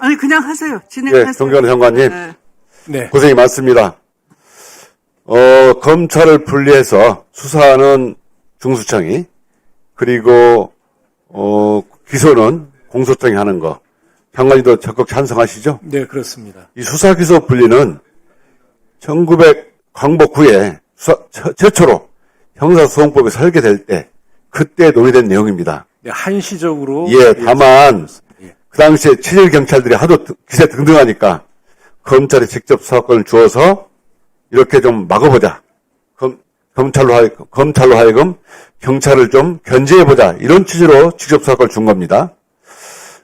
아니, 그냥 하세요. 진행하세요. 예, 존경하는 장관님. 네. 네. 고생이 많습니다. 검찰을 분리해서 수사하는 중수청이, 그리고, 기소는 공소청이 하는 거. 장관님도 적극 찬성하시죠? 네, 그렇습니다. 이 수사 기소 분리는 1900 광복 후에 최초로 형사소송법이 설계될 때 그때 논의된 내용입니다. 네, 한시적으로. 예, 다만 예. 그 당시에 친일 경찰들이 하도 기세 등등하니까 검찰이 직접 수사권을 주어서 이렇게 좀 막아보자. 검찰로 하여금 경찰을 좀 견제해보자. 이런 취지로 직접 수사권을 준 겁니다.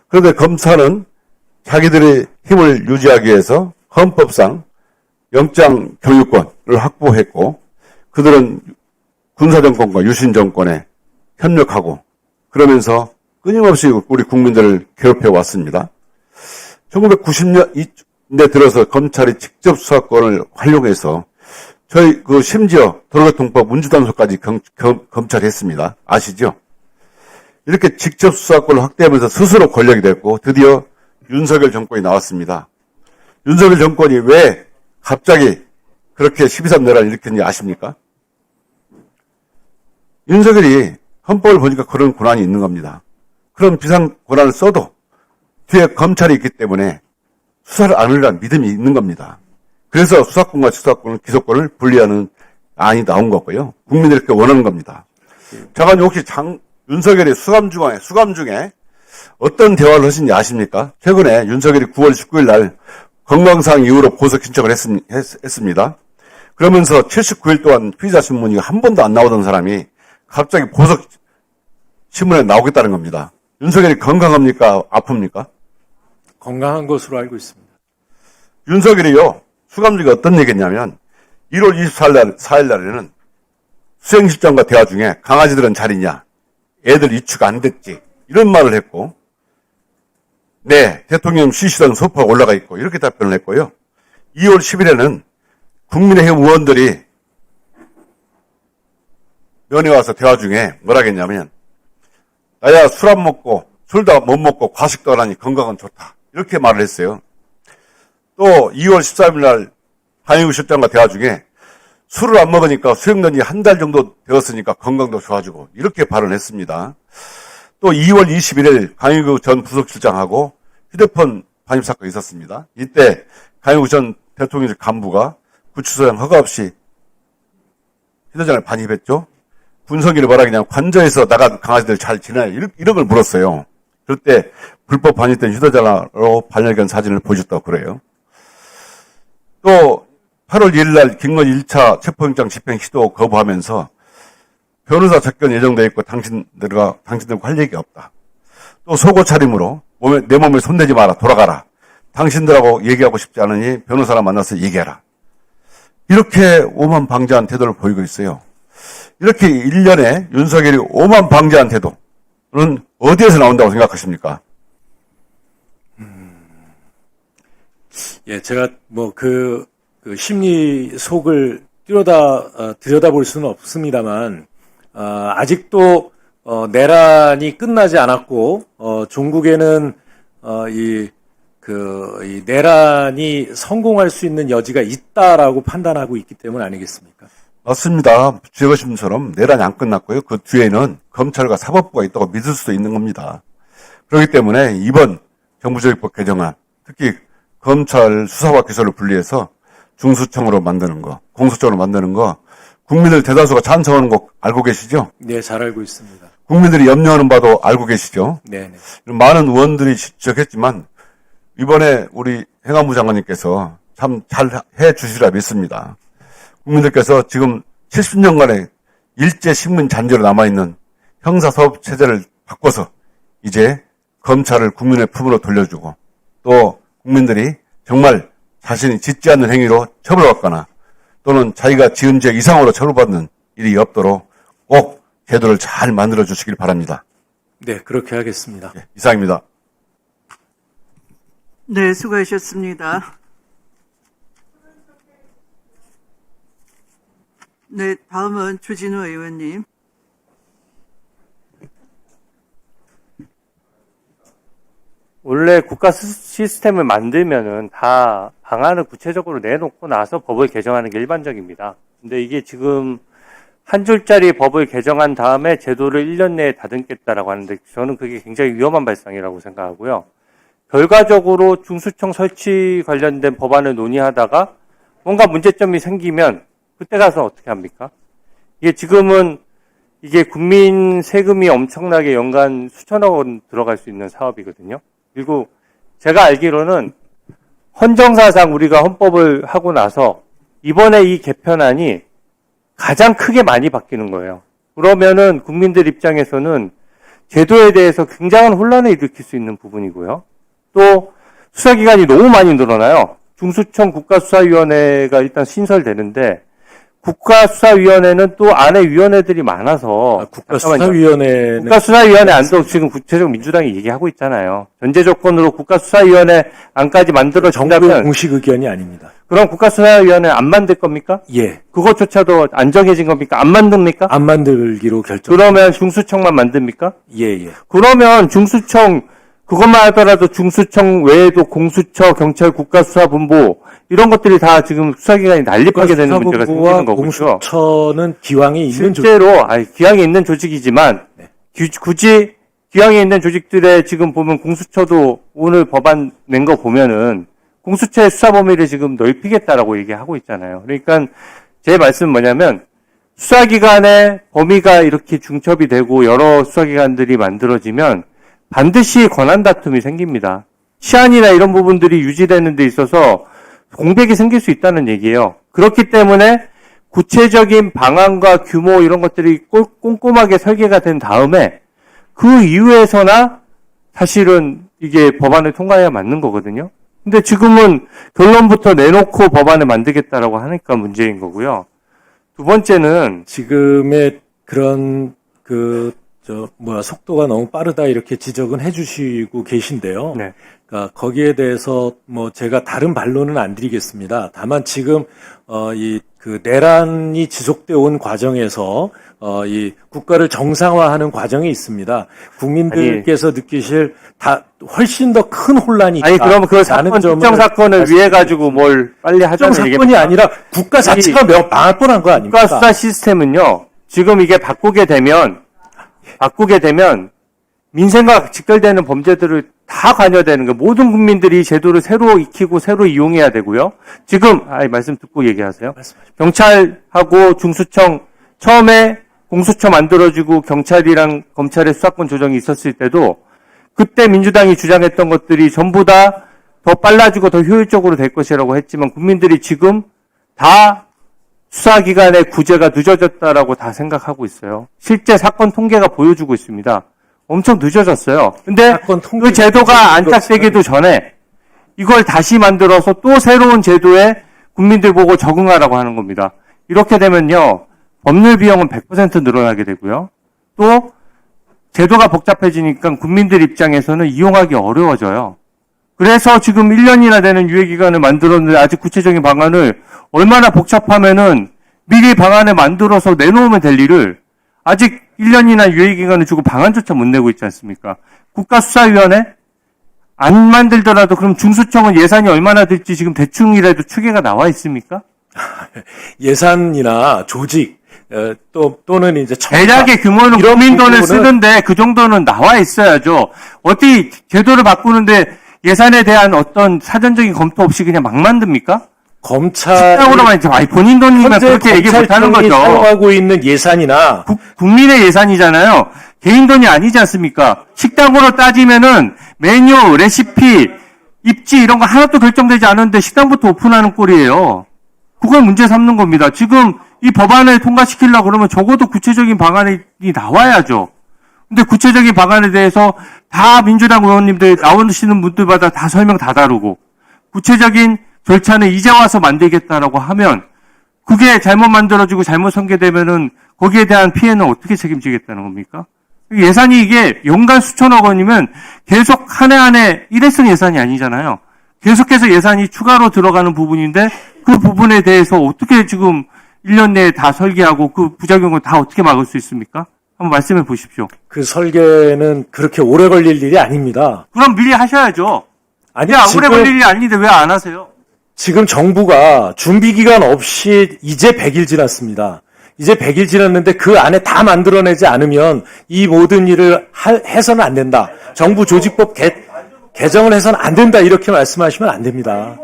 그런데 검찰은 자기들의 힘을 유지하기 위해서 헌법상 영장 경유권을 확보했고, 그들은 군사정권과 유신정권에 협력하고, 그러면서 끊임없이 우리 국민들을 괴롭혀 왔습니다. 1990년대 들어서 검찰이 직접 수사권을 활용해서 저희 심지어 도로교통법 문주단속까지 검찰이 했습니다. 아시죠? 이렇게 직접 수사권을 확대하면서 스스로 권력이 됐고 드디어 윤석열 정권이 나왔습니다. 윤석열 정권이 왜 갑자기 그렇게 12.3 내란을 일으켰는지 아십니까? 윤석열이 헌법을 보니까 그런 권한이 있는 겁니다. 그런 비상 권한을 써도 뒤에 검찰이 있기 때문에 수사를 안 하려는 믿음이 있는 겁니다. 그래서 수사권과 수사권을 기소권을 분리하는 안이 나온 거고요. 국민들이 그렇게 원하는 겁니다. 장관님 혹시 윤석열이 수감 중에 어떤 대화를 하신지 아십니까? 최근에 윤석열이 9월 19일 날 건강상 이유로 보석 신청을 했습니다. 그러면서 79일 동안 피의자 신문이 한 번도 안 나오던 사람이 갑자기 보석 신문에 나오겠다는 겁니다. 윤석열이 건강합니까? 아픕니까? 건강한 것으로 알고 있습니다. 윤석열이요, 수감 중에 어떤 얘기했냐면 1월 24일 날에는 수행실장과 대화 중에 강아지들은 잘 있냐? 애들 이추가 안 됐지. 이런 말을 했고, 네, 대통령 쉬시던 소파가 올라가 있고, 이렇게 답변을 했고요. 2월 10일에는 국민의힘 의원들이 면회 와서 대화 중에 뭐라 했냐면, 나야 술 안 먹고, 술도 못 먹고, 과식도 안 하니 건강은 좋다. 이렇게 말을 했어요. 또 2월 13일 날 한영우 실장과 대화 중에 술을 안 먹으니까 수행년이 한 달 정도 되었으니까 건강도 좋아지고 이렇게 발언했습니다. 또 2월 21일 강희구 전 부속실장하고 휴대폰 반입 사건이 있었습니다. 이때 강희구 전 대통령실 간부가 구치소장 허가 없이 휴대전화를 반입했죠. 군성기를 뭐라 그냥 관저에서 나간 강아지들 잘 지내냐 이런 걸 물었어요. 그럴 때 불법 반입된 휴대전화로 발견 사진을 보여줬다고 그래요. 또 8월 1일 날 김건희 1차 체포영장 집행 시도 거부하면서 변호사 접견 예정되어 있고 당신들과 할 얘기 없다. 또 속옷 차림으로 내 몸에 손대지 마라. 돌아가라. 당신들하고 얘기하고 싶지 않으니 변호사랑 만나서 얘기해라. 이렇게 오만방자한 태도를 보이고 있어요. 이렇게 1년에 윤석열이 오만방자한 태도는 어디에서 나온다고 생각하십니까? 예, 제가 심리 속을 들여다볼 수는 없습니다만, 아직도 내란이 끝나지 않았고 종국에는 이 내란이 성공할 수 있는 여지가 있다라고 판단하고 있기 때문 아니겠습니까? 맞습니다. 지적하신 내란이 안 끝났고요. 그 뒤에는 검찰과 사법부가 있다고 믿을 수도 있는 겁니다. 그렇기 때문에 이번 정부조직법 개정안, 특히 검찰 수사와 기소를 분리해서 중수청으로 만드는 거, 공수처로 만드는 거, 국민들 대다수가 찬성하는 거 알고 계시죠? 네, 잘 알고 있습니다. 국민들이 염려하는 바도 알고 계시죠? 네. 많은 의원들이 지적했지만 이번에 우리 행안부 장관님께서 참 잘 해주시리라 믿습니다. 국민들께서 지금 70년간의 일제 식민 잔재로 남아있는 형사사법 체제를 바꿔서 이제 검찰을 국민의 품으로 돌려주고 또 국민들이 정말 자신이 짓지 않는 행위로 처벌받거나 또는 자기가 지은 죄 이상으로 처벌받는 일이 없도록 꼭 제도를 잘 만들어 주시길 바랍니다. 네, 그렇게 하겠습니다. 네, 이상입니다. 네, 수고하셨습니다. 네, 다음은 주진우 의원님. 원래 국가 시스템을 만들면은 다 방안을 구체적으로 내놓고 나서 법을 개정하는 게 일반적입니다. 근데 이게 지금 한 줄짜리 법을 개정한 다음에 제도를 1년 내에 다듬겠다라고 하는데 저는 그게 굉장히 위험한 발상이라고 생각하고요. 결과적으로 중수청 설치 관련된 법안을 논의하다가 뭔가 문제점이 생기면 그때 가서 어떻게 합니까? 이게 지금은 이게 국민 세금이 엄청나게 연간 수천억 원 들어갈 수 있는 사업이거든요. 그리고 제가 알기로는 헌정사상 우리가 헌법을 하고 나서 이번에 이 개편안이 가장 크게 많이 바뀌는 거예요. 그러면은 국민들 입장에서는 제도에 대해서 굉장한 혼란을 일으킬 수 있는 부분이고요. 또 수사기관이 너무 많이 늘어나요. 중수청 국가수사위원회가 일단 신설되는데 국가수사위원회는 또 안에 위원회들이 많아서 국가수사위원회 안도 지금 구체적으로 민주당이 얘기하고 있잖아요. 전제 조건으로 국가수사위원회 안까지 만들어진다면 정부 공식 의견이 아닙니다. 그럼 국가수사위원회 안 만들 겁니까? 예. 그것조차도 안 정해진 겁니까? 안 만듭니까? 안 만들기로 결정. 그러면 중수청만 만듭니까? 예. 그러면 중수청 그것만 하더라도 중수청 외에도 공수처, 경찰, 국가수사본부 이런 것들이 다 지금 수사기관이 난립하게 되는 문제가 생기는 거고요. 공수처는 기왕에 있는 실제로 기왕에 있는 조직이지만 굳이 기왕에 있는 조직들의 지금 보면 공수처도 오늘 법안 낸 거 보면은 공수처의 수사 범위를 지금 넓히겠다라고 얘기하고 있잖아요. 그러니까 제 말씀은 뭐냐면 수사기관의 범위가 이렇게 중첩이 되고 여러 수사기관들이 만들어지면 반드시 권한 다툼이 생깁니다. 시한이나 이런 부분들이 유지되는 데 있어서 공백이 생길 수 있다는 얘기예요. 그렇기 때문에 구체적인 방안과 규모 이런 것들이 꼼꼼하게 설계가 된 다음에 그 이후에서나 사실은 이게 법안을 통과해야 맞는 거거든요. 근데 지금은 결론부터 내놓고 법안을 만들겠다라고 하니까 문제인 거고요. 두 번째는 지금의 그런 속도가 너무 빠르다 이렇게 지적은 해주시고 계신데요. 네. 그러니까 거기에 대해서 제가 다른 반론은 안 드리겠습니다. 다만 지금 내란이 지속돼 온 과정에서 이 국가를 정상화하는 과정이 있습니다. 국민들께서 느끼실 훨씬 더 큰 혼란이 있다. 아니 그러면 그 사건 특정 사건을 위해 가지고 뭘 빨리 하자는 특정 얘기입니까? 사건이 아니라 국가 자체가 망할 뻔한 거 아닙니까? 국가 수사 시스템은요. 지금 이게 바꾸게 되면 민생과 직결되는 범죄들을 다 관여되는 거 모든 국민들이 제도를 새로 익히고 새로 이용해야 되고요. 지금 말씀 듣고 얘기하세요. 경찰하고 중수청 처음에 공수처 만들어지고 경찰이랑 검찰의 수사권 조정이 있었을 때도 그때 민주당이 주장했던 것들이 전부 다 더 빨라지고 더 효율적으로 될 것이라고 했지만 국민들이 지금 다 수사기관의 구제가 늦어졌다라고 다 생각하고 있어요. 실제 사건 통계가 보여주고 있습니다. 엄청 늦어졌어요. 근데 그 제도가 안착되기도 전에 이걸 다시 만들어서 또 새로운 제도에 국민들 보고 적응하라고 하는 겁니다. 이렇게 되면요. 법률 비용은 100% 늘어나게 되고요. 또 제도가 복잡해지니까 국민들 입장에서는 이용하기 어려워져요. 그래서 지금 1년이나 되는 유예기간을 만들었는데 아직 구체적인 방안을 얼마나 복잡하면은 미리 방안을 만들어서 내놓으면 될 일을 아직 1년이나 유예기간을 주고 방안조차 못 내고 있지 않습니까? 국가수사위원회? 안 만들더라도 그럼 중수청은 예산이 얼마나 될지 지금 대충이라도 추계가 나와 있습니까? 예산이나 조직, 또는 이제 대략의 규모는 이런 국민 돈을 부분은 쓰는데 그 정도는 나와 있어야죠. 어떻게 제도를 바꾸는데 예산에 대한 어떤 사전적인 검토 없이 그냥 막 만듭니까? 검찰 식당으로만 이제 본인 돈이면 현재 그렇게 얘기 못하는 검찰청이 거죠. 사용하고 있는 예산이나 국민의 예산이잖아요. 개인 돈이 아니지 않습니까? 식당으로 따지면은 메뉴, 레시피, 입지 이런 거 하나도 결정되지 않은데 식당부터 오픈하는 꼴이에요. 그걸 문제 삼는 겁니다. 지금 이 법안을 통과시키려고 그러면 적어도 구체적인 방안이 나와야죠. 근데 구체적인 방안에 대해서 다 민주당 의원님들 나오시는 분들마다 다 설명 다 다르고 구체적인 절차는 이제 와서 만들겠다라고 하면 그게 잘못 만들어지고 잘못 전개되면은 거기에 대한 피해는 어떻게 책임지겠다는 겁니까? 예산이 이게 연간 수천억 원이면 계속 한 해 한 해 일회성 예산이 아니잖아요. 계속해서 예산이 추가로 들어가는 부분인데 그 부분에 대해서 어떻게 지금 1년 내에 다 설계하고 그 부작용을 다 어떻게 막을 수 있습니까? 한번 말씀해 보십시오. 그 설계는 그렇게 오래 걸릴 일이 아닙니다. 그럼 미리 하셔야죠. 아니, 오래 걸릴 일이 아닌데 왜 안 하세요? 지금 정부가 준비 기간 없이 이제 100일 지났습니다. 이제 100일 지났는데 그 안에 다 만들어내지 않으면 이 모든 일을 해서는 안 된다. 정부 조직법 개정을 해서는 안 된다. 이렇게 말씀하시면 안 됩니다.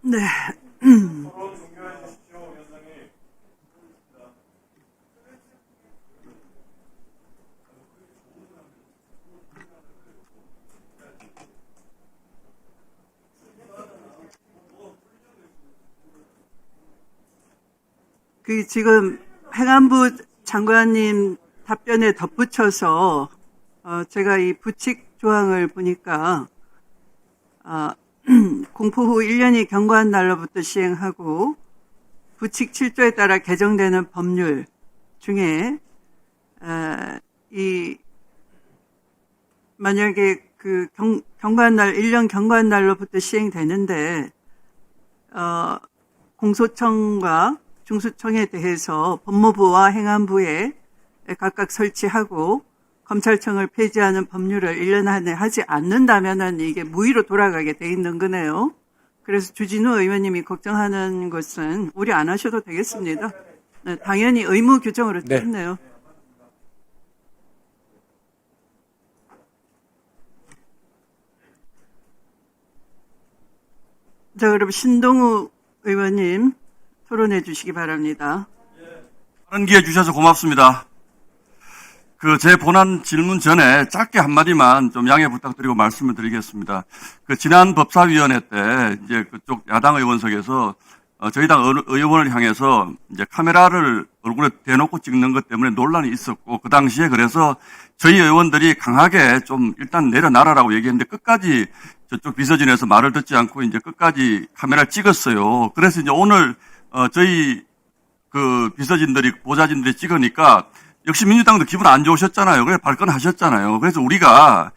네. 그 지금 행안부 장관님 답변에 덧붙여서 제가 이 부칙 조항을 보니까 공포 후 1년이 경과한 날로부터 시행하고 부칙 7조에 따라 개정되는 법률 중에 만약에 그 경과한 날 1년 경과한 날로부터 시행되는데 공소청과 중수청에 대해서 법무부와 행안부에 각각 설치하고 검찰청을 폐지하는 법률을 1년 안에 하지 않는다면은 이게 무의로 돌아가게 돼 있는 거네요. 그래서 주진우 의원님이 걱정하는 것은 우려 안 하셔도 되겠습니다. 네, 당연히 의무 규정으로 네. 됐네요. 자, 그럼 신동우 의원님 토론해 주시기 바랍니다. 다른 기회 주셔서 고맙습니다. 제 본안 질문 전에 짧게 한마디만 좀 양해 부탁드리고 말씀을 드리겠습니다. 지난 법사위원회 때 이제 그쪽 야당 의원석에서 저희 당 의원을 향해서 이제 카메라를 얼굴에 대놓고 찍는 것 때문에 논란이 있었고 그 당시에 그래서 저희 의원들이 강하게 좀 일단 내려놔라라고 얘기했는데 끝까지 저쪽 비서진에서 말을 듣지 않고 이제 끝까지 카메라를 찍었어요. 그래서 이제 오늘 저희 그 비서진들이 보좌진들이 찍으니까 역시 민주당도 기분 안 좋으셨잖아요. 그래서 발끈하셨잖아요. 그래서 우리가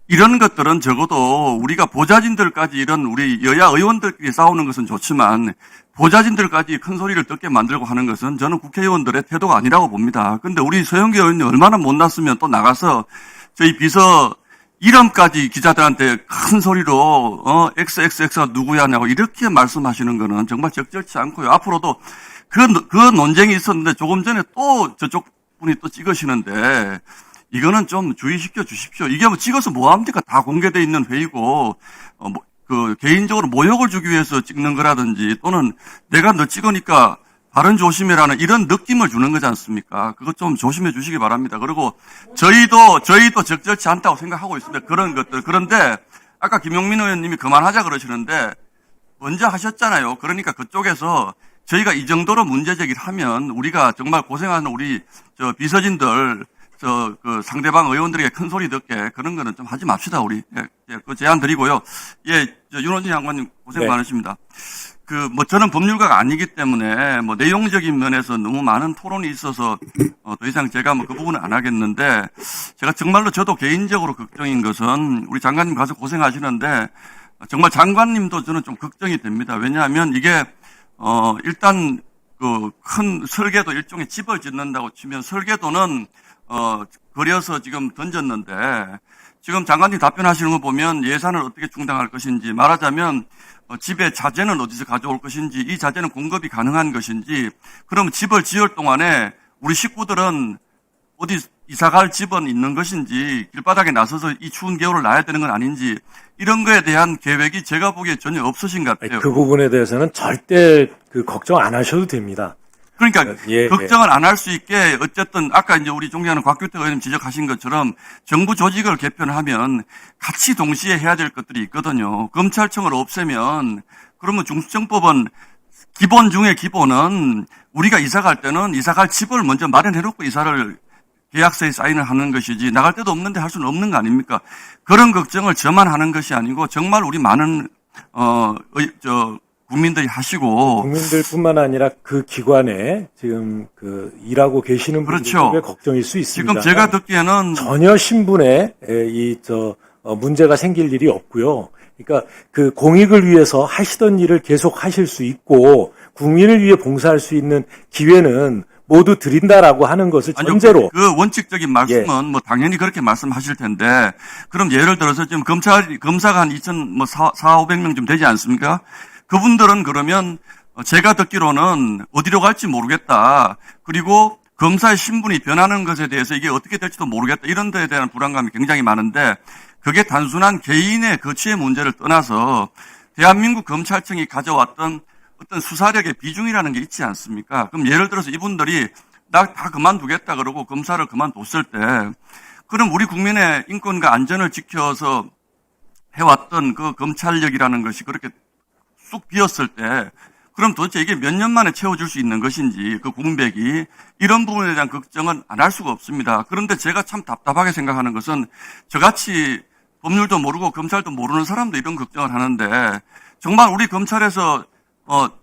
이런 것들은 적어도 우리가 보좌진들까지 이런 우리 여야 의원들끼리 싸우는 것은 좋지만 보좌진들까지 큰 소리를 듣게 만들고 하는 것은 저는 국회의원들의 태도가 아니라고 봅니다. 근데 우리 서영교 의원님 얼마나 못났으면 또 나가서 저희 비서 이름까지 기자들한테 큰 소리로 XXX가 누구야냐고 이렇게 말씀하시는 거는 정말 적절치 않고요. 앞으로도 그 논쟁이 있었는데 조금 전에 또 저쪽 분이 또 찍으시는데 이거는 좀 주의시켜 주십시오. 이게 뭐 찍어서 뭐 합니까? 다 공개돼 있는 회의고 개인적으로 모욕을 주기 위해서 찍는 거라든지 또는 내가 너 찍으니까 발언 조심해라는 이런 느낌을 주는 거지 않습니까? 그것 좀 조심해 주시기 바랍니다. 그리고 저희도 적절치 않다고 생각하고 있습니다. 그런 것들. 그런데 아까 김용민 의원님이 그만하자 그러시는데 먼저 하셨잖아요. 그러니까 그쪽에서 저희가 이 정도로 문제 제기를 하면 우리가 정말 고생하는 우리 비서진들 그 상대방 의원들에게 큰 소리 듣게 그런 거는 좀 하지 맙시다, 우리. 그 제안 드리고요. 윤원진 장관님 고생 네. 많으십니다. 저는 법률가가 아니기 때문에 내용적인 면에서 너무 많은 토론이 있어서 더 이상 제가 그 부분은 안 하겠는데, 제가 정말로 저도 개인적으로 걱정인 것은 우리 장관님 가서 고생하시는데 정말 장관님도 저는 좀 걱정이 됩니다. 왜냐하면 이게 일단 큰 설계도 일종의 집을 짓는다고 치면 설계도는 그려서 지금 던졌는데, 지금 장관님 답변하시는 거 보면 예산을 어떻게 충당할 것인지, 말하자면 집의 자재는 어디서 가져올 것인지, 이 자재는 공급이 가능한 것인지, 그럼 집을 지을 동안에 우리 식구들은 어디 이사갈 집은 있는 것인지, 길바닥에 나서서 이 추운 겨울을 나야 되는 건 아닌지, 이런 거에 대한 계획이 제가 보기에 전혀 없으신 것 같아요. 그 부분에 대해서는 절대 걱정 안 하셔도 됩니다. 그러니까 예, 걱정을 안 할 수 있게, 어쨌든 아까 이제 우리 존경하는 곽규태 의원님 지적하신 것처럼 정부 조직을 개편하면 같이 동시에 해야 될 것들이 있거든요. 검찰청을 없애면 그러면 중수청법은 기본 중에 기본은 우리가 이사 갈 때는 이사 갈 집을 먼저 마련해 놓고 이사를 계약서에 사인을 하는 것이지, 나갈 데도 없는데 할 수는 없는 거 아닙니까? 그런 걱정을 저만 하는 것이 아니고 정말 우리 많은 국민들이 하시고, 국민들뿐만 아니라 그 기관에 지금 일하고 계시는 그렇죠. 분들의 걱정일 수 있습니다. 지금 제가 듣기에는 전혀 신분에 문제가 생길 일이 없고요. 그러니까 그 공익을 위해서 하시던 일을 계속 하실 수 있고 국민을 위해 봉사할 수 있는 기회는 모두 드린다라고 하는 것을 전제로. 그 원칙적인 말씀은 당연히 그렇게 말씀하실 텐데, 그럼 예를 들어서 지금 검사가 한 4,500명 좀 되지 않습니까? 그분들은 그러면 제가 듣기로는 어디로 갈지 모르겠다. 그리고 검사의 신분이 변하는 것에 대해서 이게 어떻게 될지도 모르겠다. 이런 데에 대한 불안감이 굉장히 많은데, 그게 단순한 개인의 거취의 문제를 떠나서 대한민국 검찰청이 가져왔던 어떤 수사력의 비중이라는 게 있지 않습니까? 그럼 예를 들어서 이분들이 나 다 그만두겠다 그러고 검사를 그만뒀을 때, 그럼 우리 국민의 인권과 안전을 지켜서 해왔던 그 검찰력이라는 것이 그렇게 쑥 비었을 때, 그럼 도대체 이게 몇 년 만에 채워줄 수 있는 것인지, 그 공백이, 이런 부분에 대한 걱정은 안 할 수가 없습니다. 그런데 제가 참 답답하게 생각하는 것은 저같이 법률도 모르고 검찰도 모르는 사람도 이런 걱정을 하는데, 정말 우리 검찰에서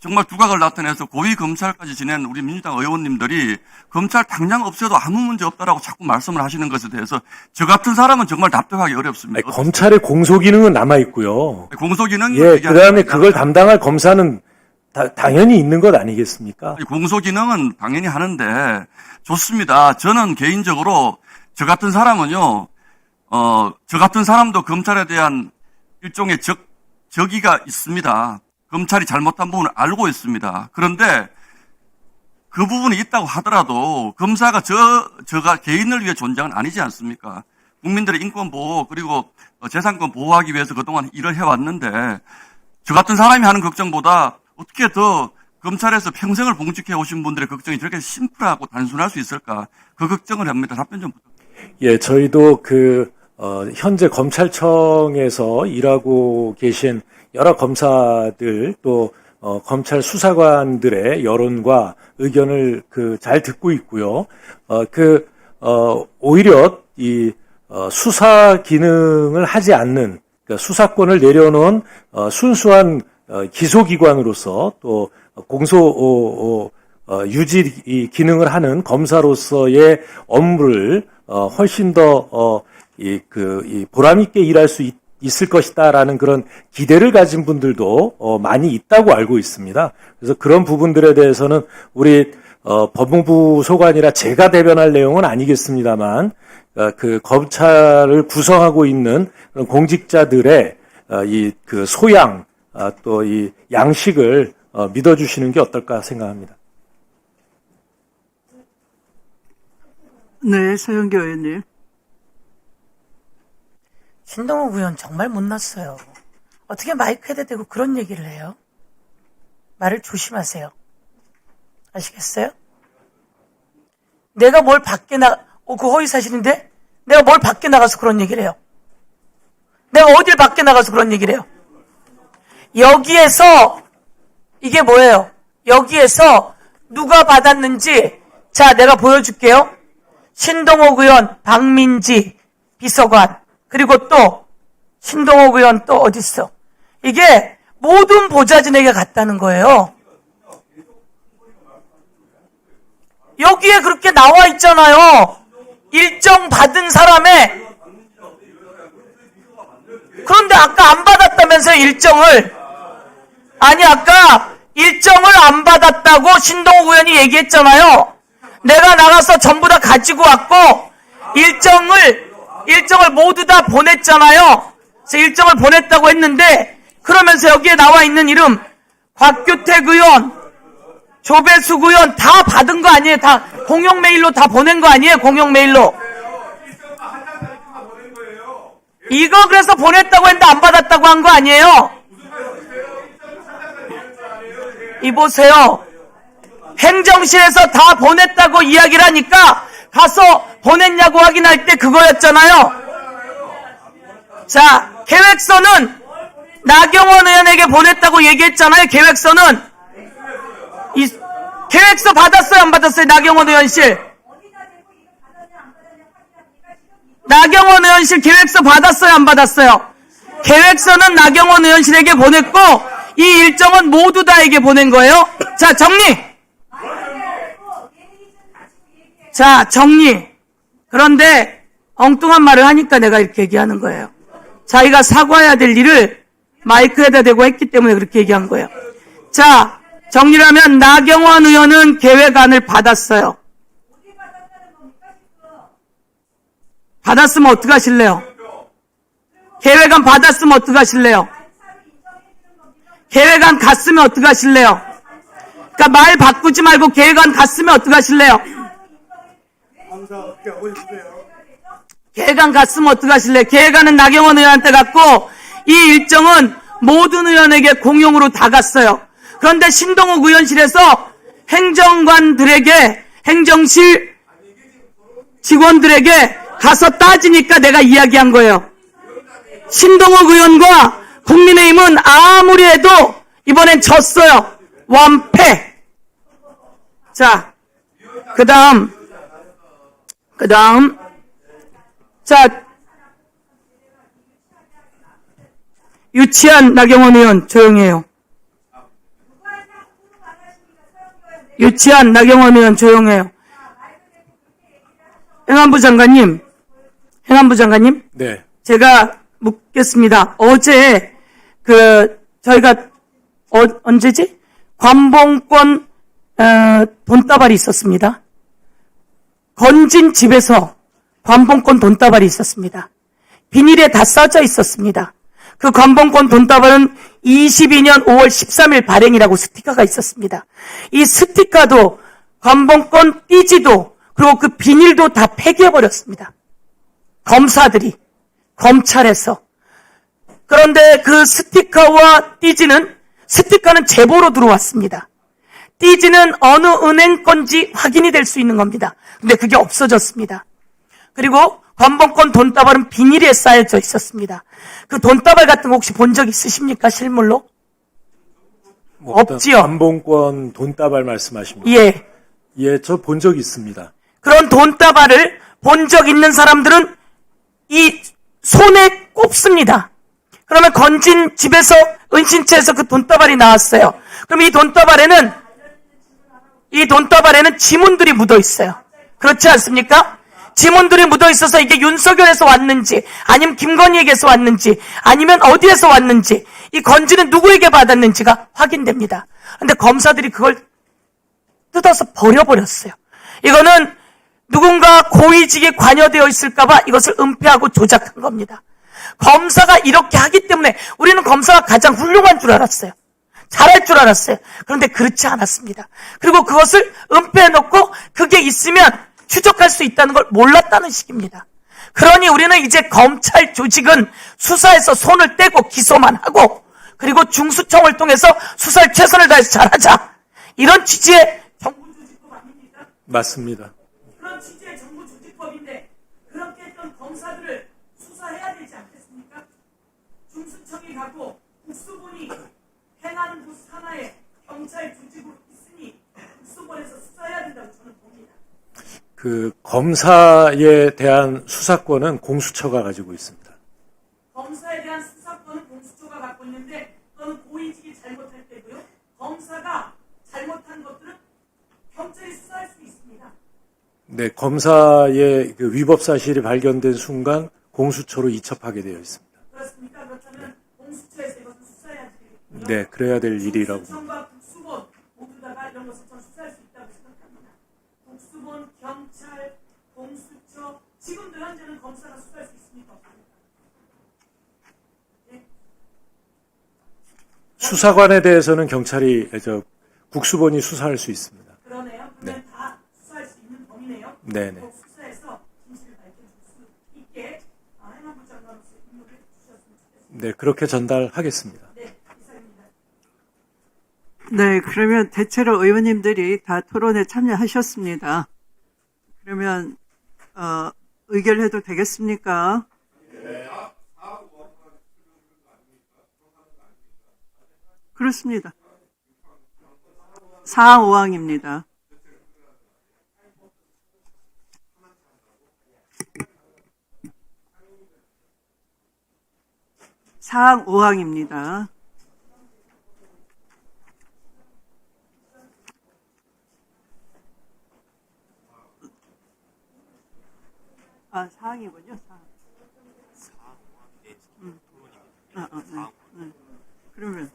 정말 두각을 나타내서 고위 검찰까지 지낸 우리 민주당 의원님들이 검찰 당장 없애도 아무 문제 없다라고 자꾸 말씀을 하시는 것에 대해서 저 같은 사람은 정말 납득하기 어렵습니다. 검찰의 공소 기능은 남아 있고요. 공소 기능이 그다음에 그걸 담당할 검사는 당연히 있는 것 아니겠습니까? 공소 기능은 당연히 하는데 좋습니다. 저는 개인적으로 저 같은 사람은요, 저 같은 사람도 검찰에 대한 일종의 적의가 있습니다. 검찰이 잘못한 부분을 알고 있습니다. 그런데 그 부분이 있다고 하더라도 검사가 저가 개인을 위해 존재는 아니지 않습니까? 국민들의 인권 보호 그리고 재산권 보호하기 위해서 그동안 일을 해왔는데, 저 같은 사람이 하는 걱정보다 어떻게 더 검찰에서 평생을 봉직해 오신 분들의 걱정이 저렇게 심플하고 단순할 수 있을까? 그 걱정을 합니다. 답변 좀 부탁드립니다. 예, 저희도 현재 검찰청에서 일하고 계신 여러 검사들 또 검찰 수사관들의 여론과 의견을 잘 듣고 있고요. 오히려 이 수사 기능을 하지 않는, 그러니까 수사권을 내려놓은 순수한 기소기관으로서 또 공소 유지 기능을 하는 검사로서의 업무를 훨씬 더 보람 있게 일할 수 있을 것이다라는 그런 기대를 가진 분들도 많이 있다고 알고 있습니다. 그래서 그런 부분들에 대해서는 우리 법무부 소관이라 제가 대변할 내용은 아니겠습니다만, 그 검찰을 구성하고 있는 그런 공직자들의 소양 또 이 양식을 믿어주시는 게 어떨까 생각합니다. 네, 서영교 의원님. 신동욱 의원 정말 못났어요. 어떻게 마이크에다 대고 그런 얘기를 해요? 말을 조심하세요. 아시겠어요? 내가 뭘 밖에 그 허위사실인데? 내가 뭘 밖에 나가서 그런 얘기를 해요? 내가 어딜 밖에 나가서 그런 얘기를 해요? 여기에서, 이게 뭐예요? 여기에서 누가 받았는지, 자, 내가 보여줄게요. 신동욱 의원, 박민지 비서관, 그리고 또 신동욱 의원 또 어디 있어? 이게 모든 보좌진에게 갔다는 거예요. 여기에 그렇게 나와 있잖아요. 일정 받은 사람의. 그런데 아까 안 받았다면서요, 일정을. 아니, 아까 일정을 안 받았다고 신동욱 의원이 얘기했잖아요. 내가 나가서 전부 다 가지고 왔고, 일정을 모두 다 보냈잖아요. 그래서 일정을 보냈다고 했는데, 그러면서 여기에 나와 있는 이름, 곽규택 의원, 조배숙 의원 다 받은 거 아니에요? 다 공용 메일로 다 보낸 거 아니에요? 공용 메일로. 이거 그래서 보냈다고 했는데 안 받았다고 한 거 아니에요? 이보세요. 행정실에서 다 보냈다고 이야기를 하니까 가서 보냈냐고 확인할 때 그거였잖아요. 자, 계획서는 나경원 의원에게 보냈다고 얘기했잖아요. 계획서는. 계획서 받았어요, 안 받았어요? 나경원 의원실. 나경원 의원실 계획서 받았어요, 안 받았어요? 계획서는 나경원 의원실에게 보냈고 이 일정은 모두 다에게 보낸 거예요. 자, 정리. 자, 정리. 그런데 엉뚱한 말을 하니까 내가 이렇게 얘기하는 거예요. 자기가 사과해야 될 일을 마이크에다 대고 했기 때문에 그렇게 얘기한 거예요. 자, 정리를 하면 나경원 의원은 계획안을 받았어요. 받았으면 어떡하실래요? 계획안 받았으면 어떡하실래요? 계획안 갔으면 어떡하실래요? 그러니까 말 바꾸지 말고 계획안 갔으면 어떡하실래요? 계획안 갔으면 어떡하실래요? 계획안은 나경원 의원한테 갔고 이 일정은 모든 의원에게 공용으로 다 갔어요. 그런데 신동욱 의원실에서 행정관들에게, 행정실 직원들에게 가서 따지니까 내가 이야기한 거예요. 신동욱 의원과 국민의힘은 아무리 해도 이번엔 졌어요. 완패. 자, 그 다음. 자, 유치한 나경원 의원 조용히 해요. 유치한 나경원 의원 조용해요. 행안부 장관님. 네. 제가 묻겠습니다. 어제 저희가 언제지? 관봉권 돈다발이 있었습니다. 건진 집에서 관봉권 돈다발이 있었습니다. 비닐에 다 싸져 있었습니다. 그 관봉권 돈다발은 22년 5월 13일 발행이라고 스티커가 있었습니다. 이 스티커도 관봉권 띠지도 그리고 그 비닐도 다 폐기해버렸습니다. 검사들이 검찰에서. 그런데 그 스티커와 띠지는 스티커는 제보로 들어왔습니다. 띠지는 어느 은행 건지 확인이 될 수 있는 겁니다. 근데 그게 없어졌습니다. 그리고 관봉권 돈다발은 비닐에 쌓여져 있었습니다. 그 돈다발 같은 거 혹시 본 적 있으십니까? 실물로? 없지요. 관봉권 돈다발 말씀하십니까? 예. 예, 저 본 적 있습니다. 그런 돈다발을 본 적 있는 사람들은 이 손에 꼽습니다. 그러면 건진 집에서 은신처에서 그 돈다발이 나왔어요. 그럼 이 돈다발에는 지문들이 묻어 있어요. 그렇지 않습니까? 지문들이 묻어 있어서 이게 윤석열에서 왔는지 아니면 김건희에게서 왔는지 아니면 어디에서 왔는지 이 건지는 누구에게 받았는지가 확인됩니다. 그런데 검사들이 그걸 뜯어서 버려버렸어요. 이거는 누군가 고위직에 관여되어 있을까봐 이것을 은폐하고 조작한 겁니다. 검사가 이렇게 하기 때문에 우리는 검사가 가장 훌륭한 줄 알았어요. 잘할 줄 알았어요. 그런데 그렇지 않았습니다. 그리고 그것을 은폐해놓고 그게 있으면 추적할 수 있다는 걸 몰랐다는 식입니다. 그러니 우리는 이제 검찰 조직은 수사에서 손을 떼고 기소만 하고 그리고 중수청을 통해서 수사를 최선을 다해서 잘하자. 이런 취지의 정부조직법 아닙니까? 맞습니다. 그런 취지의 정부조직법인데 그렇게 했던 검사들을 수사해야 되지 않겠습니까? 중수청이 가고 국수본이 행안부 산하에 경찰 조직으로 있으니 국수본에서 수사해야 된다고 저는 봅니다. 그 검사에 대한 수사권은 공수처가 가지고 있습니다. 검사에 대한 수사권은 공수처가 갖고 있는데 그건 고위직이 잘못할 때고요. 검사가 잘못한 것들은 경찰이 수사할 수 있습니다. 네, 검사의 그 위법 사실이 발견된 순간 공수처로 이첩하게 되어 있습니다. 그렇습니까? 그렇다면 공수처에서 이것을 수사해야 되겠고요. 네, 그래야 될 일이라고. 공수처와 국수본 모두 다가 이런 것을 전 수사할 수 있다고 생각합니다. 국수본, 경찰, 공수처, 지금도 현재는 검사가 수사할 수 있습니까? 없습니까? 네. 수사관에 대해서는 국수본이 수사할 수 있습니다. 그러네요. 그러면 다 수사할 수 있는 범위네요. 네네. 꼭 수사해서 진실을 밝혀줄 수 있게 행안부 장관으로서 임무를 주셨으면 좋겠습니다. 네, 그렇게 전달하겠습니다. 네, 이상입니다. 네, 그러면 대체로 의원님들이 다 토론에 참여하셨습니다. 그러면 의결해도 되겠습니까? 그렇습니다. 사항 5항입니다. 사항 5항입니다. 아, 사항이군요. 사항. 네. 그러면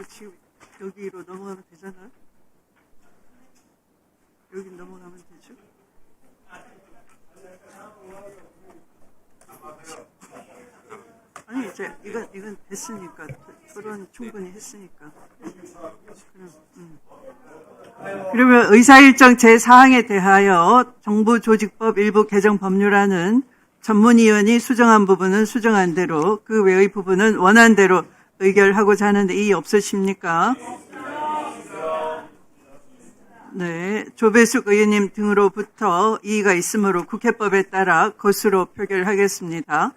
지금 여기로 넘어가면 되잖아요. 여기 넘어가면 되죠. 아니 이제 이건 됐으니까 토론 충분히 했으니까. 그러면 의사일정 제4항에 대하여 정부조직법 일부 개정 법률안은 전문위원이 수정한 부분은 수정한 대로 그 외의 부분은 원한 대로 의결하고자 하는데 이의 없으십니까? 네, 조배숙 의원님 등으로부터 이의가 있으므로 국회법에 따라 것으로 표결하겠습니다.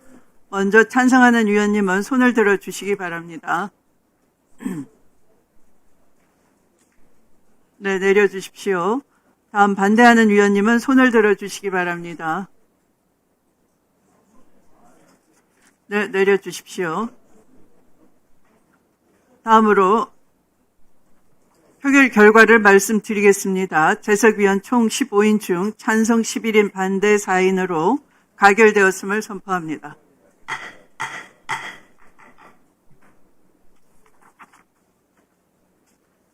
먼저 찬성하는 위원님은 손을 들어 주시기 바랍니다. 네, 내려주십시오. 다음 반대하는 위원님은 손을 들어 주시기 바랍니다. 네, 내려주십시오. 다음으로 표결 결과를 말씀드리겠습니다. 재석위원 총 15인 중 찬성 11인 반대 4인으로 가결되었음을 선포합니다.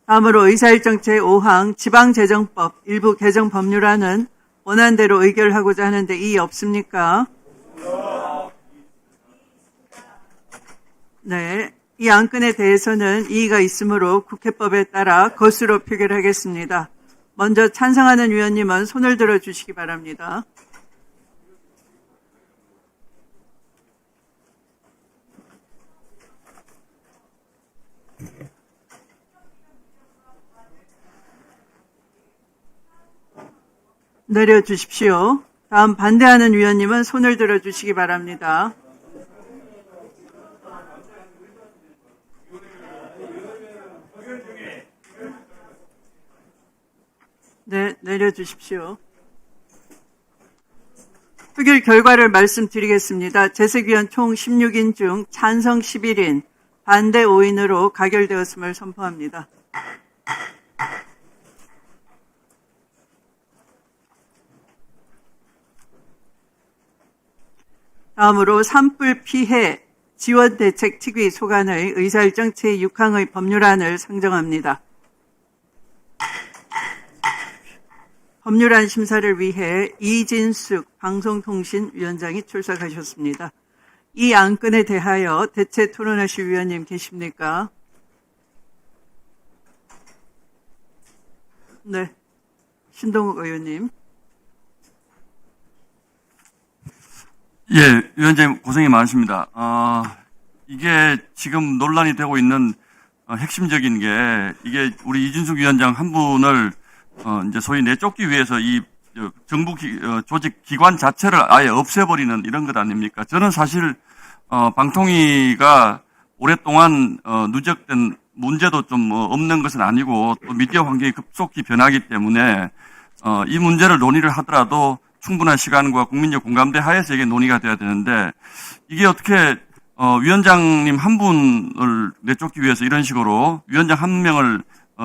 다음으로 의사일정 제5항 지방재정법 일부 개정 법률안은 원안대로 의결하고자 하는데 이의 없습니까? 네, 이 안건에 대해서는 이의가 있으므로 국회법에 따라 것으로 표결하겠습니다. 먼저 찬성하는 위원님은 손을 들어 주시기 바랍니다. 내려주십시오. 다음 반대하는 위원님은 손을 들어 주시기 바랍니다. 네, 내려주십시오. 표결 결과를 말씀드리겠습니다. 재석위원 총 16인 중 찬성 11인, 반대 5인으로 가결되었음을 선포합니다. 다음으로 산불 피해 지원대책 특위 소관의 의사일정 제6항의 법률안을 상정합니다. 법률안 심사를 위해 이진숙 방송통신위원장이 출석하셨습니다. 이 안건에 대하여 대체 토론하실 위원님 계십니까? 네, 신동욱 의원님. 예, 위원장님 고생이 많으십니다. 이게 지금 논란이 되고 있는 핵심적인 게 이게 우리 이진숙 위원장 한 분을 이제 소위 내쫓기 위해서 이 정부 조직 기관 자체를 아예 없애버리는 이런 것 아닙니까? 저는 사실 방통위가 오랫동안 누적된 문제도 좀 없는 것은 아니고 또 미디어 환경이 급속히 변하기 때문에 이 문제를 논의를 하더라도 충분한 시간과 국민적 공감대 하에서 이게 논의가 돼야 되는데 이게 어떻게 위원장님 한 분을 내쫓기 위해서 이런 식으로 위원장 한 명을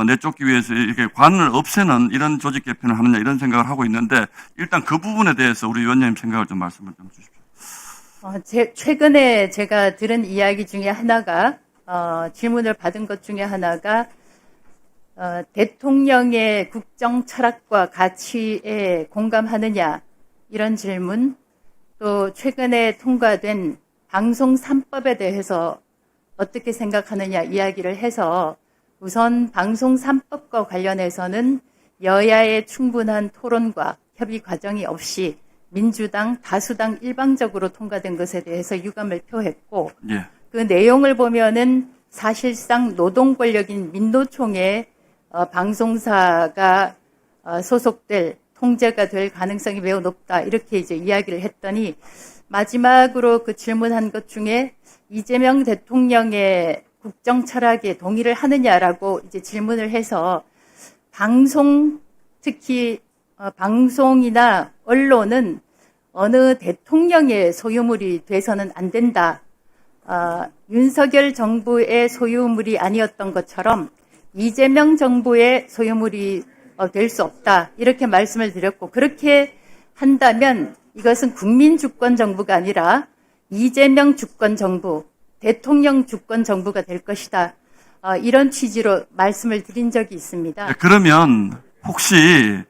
내쫓기 위해서 이렇게 관을 없애는 이런 조직 개편을 하느냐 이런 생각을 하고 있는데 일단 그 부분에 대해서 우리 위원장님 생각을 좀 말씀을 좀 주십시오. 최근에 제가 들은 이야기 중에 하나가 질문을 받은 것 중에 하나가 대통령의 국정 철학과 가치에 공감하느냐 이런 질문, 또 최근에 통과된 방송 3법에 대해서 어떻게 생각하느냐 이야기를 해서 우선 방송 3법과 관련해서는 여야의 충분한 토론과 협의 과정이 없이 민주당, 다수당 일방적으로 통과된 것에 대해서 유감을 표했고 예. 그 내용을 보면은 사실상 노동 권력인 민노총의 방송사가 소속될 통제가 될 가능성이 매우 높다 이렇게 이제 이야기를 했더니 마지막으로 그 질문한 것 중에 이재명 대통령의 국정 철학에 동의를 하느냐라고 이제 질문을 해서 방송 특히 방송이나 언론은 어느 대통령의 소유물이 돼서는 안 된다. 윤석열 정부의 소유물이 아니었던 것처럼 이재명 정부의 소유물이 될 수 없다. 이렇게 말씀을 드렸고 그렇게 한다면 이것은 국민 주권 정부가 아니라 이재명 주권 정부, 대통령 주권 정부가 될 것이다. 이런 취지로 말씀을 드린 적이 있습니다. 네, 그러면 혹시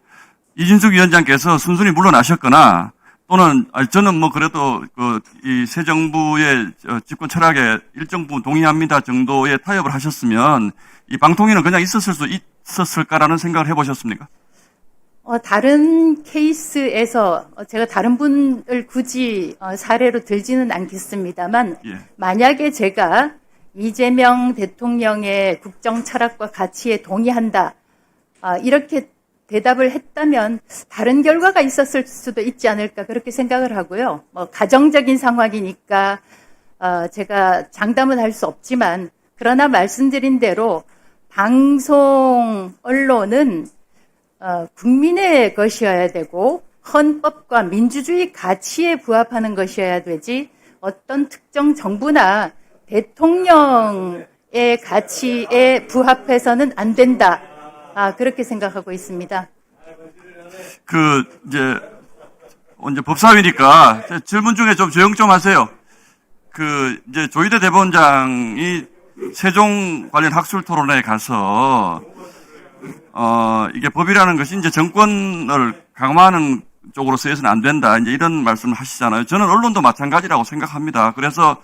이진숙 위원장께서 순순히 물러나셨거나 또는 저는 뭐 그래도 이 새 정부의 집권 철학에 일정 부분 동의합니다 정도의 타협을 하셨으면 이 방통위는 그냥 있었을 수 있었을까라는 생각을 해보셨습니까? 다른 케이스에서 제가 다른 분을 굳이 사례로 들지는 않겠습니다만 예. 만약에 제가 이재명 대통령의 국정 철학과 가치에 동의한다 이렇게 대답을 했다면 다른 결과가 있었을 수도 있지 않을까 그렇게 생각을 하고요. 가정적인 상황이니까 제가 장담은 할 수 없지만 그러나 말씀드린 대로 방송 언론은 국민의 것이어야 되고 헌법과 민주주의 가치에 부합하는 것이어야 되지 어떤 특정 정부나 대통령의 가치에 부합해서는 안 된다. 그렇게 생각하고 있습니다. 이제 법사위니까 질문 중에 좀 조용 좀 하세요. 이제 조희대 대법원장이 세종 관련 학술 토론회에 가서 이게 법이라는 것이 이제 정권을 강화하는 쪽으로 쓰여서는 안 된다. 이제 이런 말씀을 하시잖아요. 저는 언론도 마찬가지라고 생각합니다. 그래서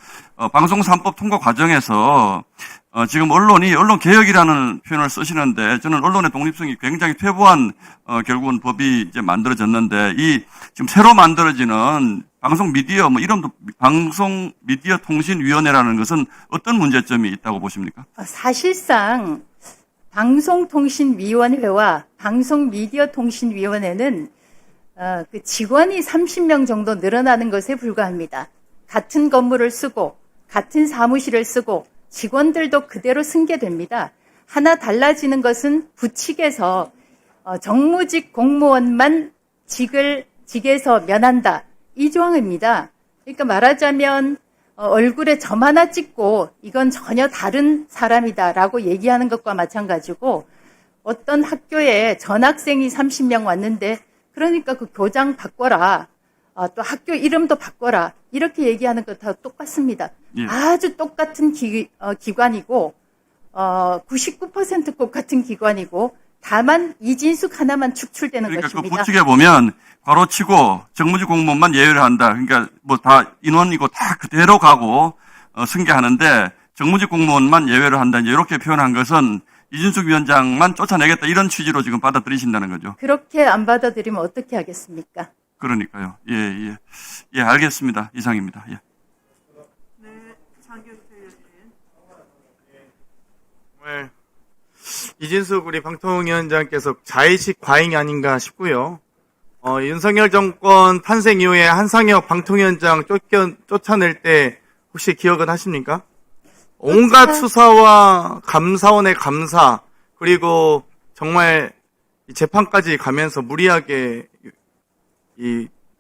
방송 3법 통과 과정에서 지금 언론 개혁이라는 표현을 쓰시는데 저는 언론의 독립성이 굉장히 퇴보한 결국은 법이 이제 만들어졌는데 이 지금 새로 만들어지는 방송 미디어 이름도 방송 미디어 통신위원회라는 것은 어떤 문제점이 있다고 보십니까? 사실상 방송통신위원회와 방송미디어통신위원회는 그 직원이 30명 정도 늘어나는 것에 불과합니다. 같은 건물을 쓰고 같은 사무실을 쓰고 직원들도 그대로 승계됩니다. 하나 달라지는 것은 부칙에서 정무직 공무원만 직에서 면한다. 이 조항입니다. 그러니까 말하자면 얼굴에 점 하나 찍고 이건 전혀 다른 사람이다라고 얘기하는 것과 마찬가지고 어떤 학교에 전학생이 30명 왔는데 그러니까 그 교장 바꿔라. 또 학교 이름도 바꿔라. 이렇게 얘기하는 것 다 똑같습니다. 예. 아주 똑같은 기관이고 99% 똑같은 기관이고 다만 이진숙 하나만 축출되는 그러니까 것입니다. 그 부칙에 보면 괄호치고 정무직 공무원만 예외를 한다. 그러니까 뭐 다 인원이고 다 그대로 가고 승계하는데 정무직 공무원만 예외를 한다. 이제 이렇게 표현한 것은 이준숙 위원장만 쫓아내겠다 이런 취지로 지금 받아들이신다는 거죠. 그렇게 안 받아들이면 어떻게 하겠습니까? 그러니까요. 예, 알겠습니다. 이상입니다. 예. 네, 장경태 의원님. 정말 이진숙 우리 방통위원장께서 자의식 과잉이 아닌가 싶고요. 윤석열 정권 탄생 이후에 한상혁 방통위원장 쫓아낼 때 혹시 기억은 하십니까? 온갖 수사와 감사원의 감사, 그리고 정말 이 재판까지 가면서 무리하게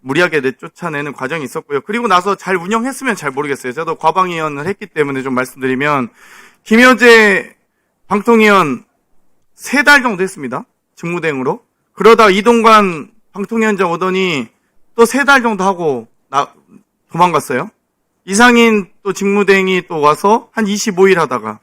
내쫓아내는 과정이 있었고요. 그리고 나서 잘 운영했으면 잘 모르겠어요. 저도 과방위원을 했기 때문에 좀 말씀드리면, 김여재 방통위원 3달 정도 했습니다. 직무대행으로. 그러다 이동관 방통위원장 오더니 또 3달 정도 하고 도망갔어요. 이상인 또 직무대행이 또 와서 한 25일 하다가,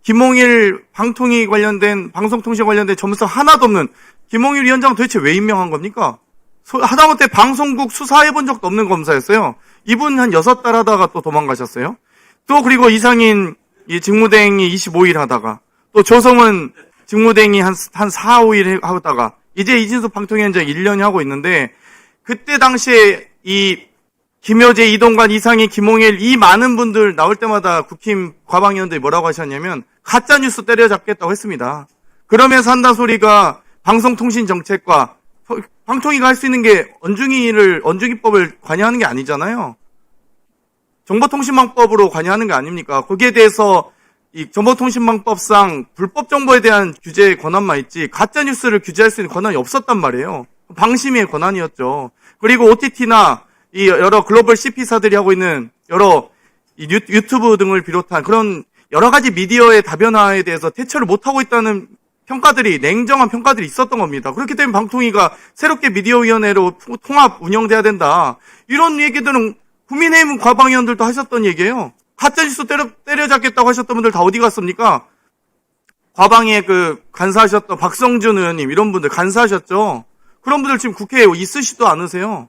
김홍일 방통위 관련된, 방송통신 관련된 전문성 하나도 없는 김홍일 위원장 도대체 왜 임명한 겁니까? 하다못해 방송국 수사해본 적도 없는 검사였어요. 이분 한 6달 하다가 또 도망가셨어요. 또 그리고 이상인 이 직무대행이 25일 하다가, 또 조성은 직무대행이 한 4, 5일 하다가, 이제 이진숙 방통위원장 1년이 하고 있는데, 그때 당시에 이 김여재, 이동관, 이상인, 김홍일 이 많은 분들 나올 때마다 국힘 과방위원들이 뭐라고 하셨냐면 가짜뉴스 때려잡겠다고 했습니다. 그러면서 한다 소리가 방송통신정책과 방통위가 할 수 있는 게 언중위법을 관여하는 게 아니잖아요. 정보통신망법으로 관여하는 게 아닙니까? 거기에 대해서 이 정보통신망법상 불법 정보에 대한 규제 권한만 있지 가짜뉴스를 규제할 수 있는 권한이 없었단 말이에요. 방심위의 권한이었죠. 그리고 OTT나 이 여러 글로벌 CP사들이 하고 있는 여러 이 유튜브 등을 비롯한 그런 여러 가지 미디어의 다변화에 대해서 대처를 못하고 있다는 평가들이, 냉정한 평가들이 있었던 겁니다. 그렇기 때문에 방통위가 새롭게 미디어위원회로 통합 운영돼야 된다. 이런 얘기들은 국민의힘 과방위원들도 하셨던 얘기예요. 가짜뉴스 때려잡겠다고 하셨던 분들 다 어디 갔습니까? 과방위에 간사하셨던 박성준 의원님, 이런 분들 간사하셨죠? 그런 분들 지금 국회에 있으시도 않으세요.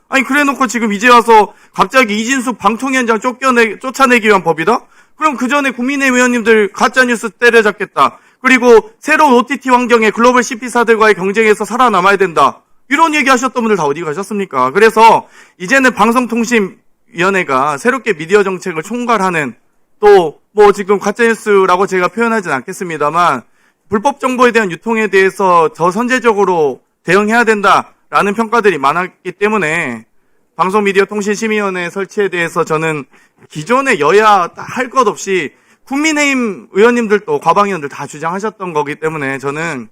아니, 그래 놓고 지금 이제 와서 갑자기 이진숙 방통위원장 쫓아내기 위한 법이다? 그럼 그 전에 국민의힘 의원님들 가짜뉴스 때려잡겠다. 그리고 새로운 OTT 환경에 글로벌 CP사들과의 경쟁에서 살아남아야 된다. 이런 얘기 하셨던 분들 다 어디 가셨습니까? 그래서 이제는 방송통신위원회가 새롭게 미디어 정책을 총괄하는, 또 뭐 지금 가짜뉴스라고 제가 표현하진 않겠습니다만 불법 정보에 대한 유통에 대해서 더 선제적으로 대응해야 된다라는 평가들이 많았기 때문에 방송미디어통신심의위원회 설치에 대해서 저는 기존의 여야 할 것 없이 국민의힘 의원님들도 과방위원들 다 주장하셨던 거기 때문에 저는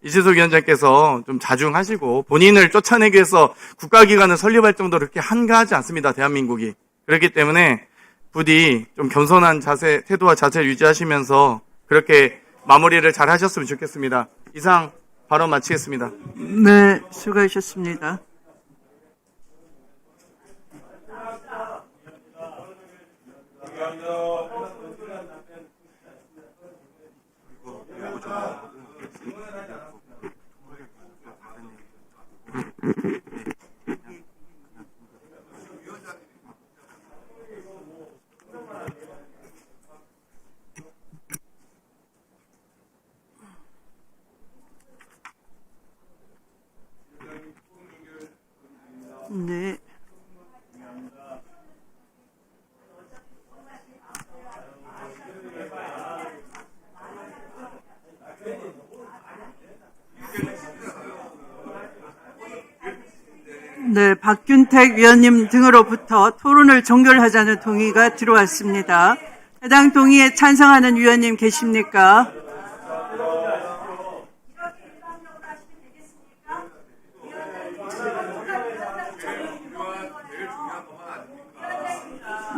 이진숙 위원장께서 좀 자중하시고, 본인을 쫓아내기 위해서 국가기관을 설립할 정도로 그렇게 한가하지 않습니다, 대한민국이. 그렇기 때문에 부디 좀 겸손한 태도와 자세를 유지하시면서 그렇게 마무리를 잘 하셨으면 좋겠습니다. 이상 발언 마치겠습니다. 네, 수고하셨습니다. 네. 네, 박균택 위원님 등으로부터 토론을 종결하자는 동의가 들어왔습니다. 해당 동의에 찬성하는 위원님 계십니까?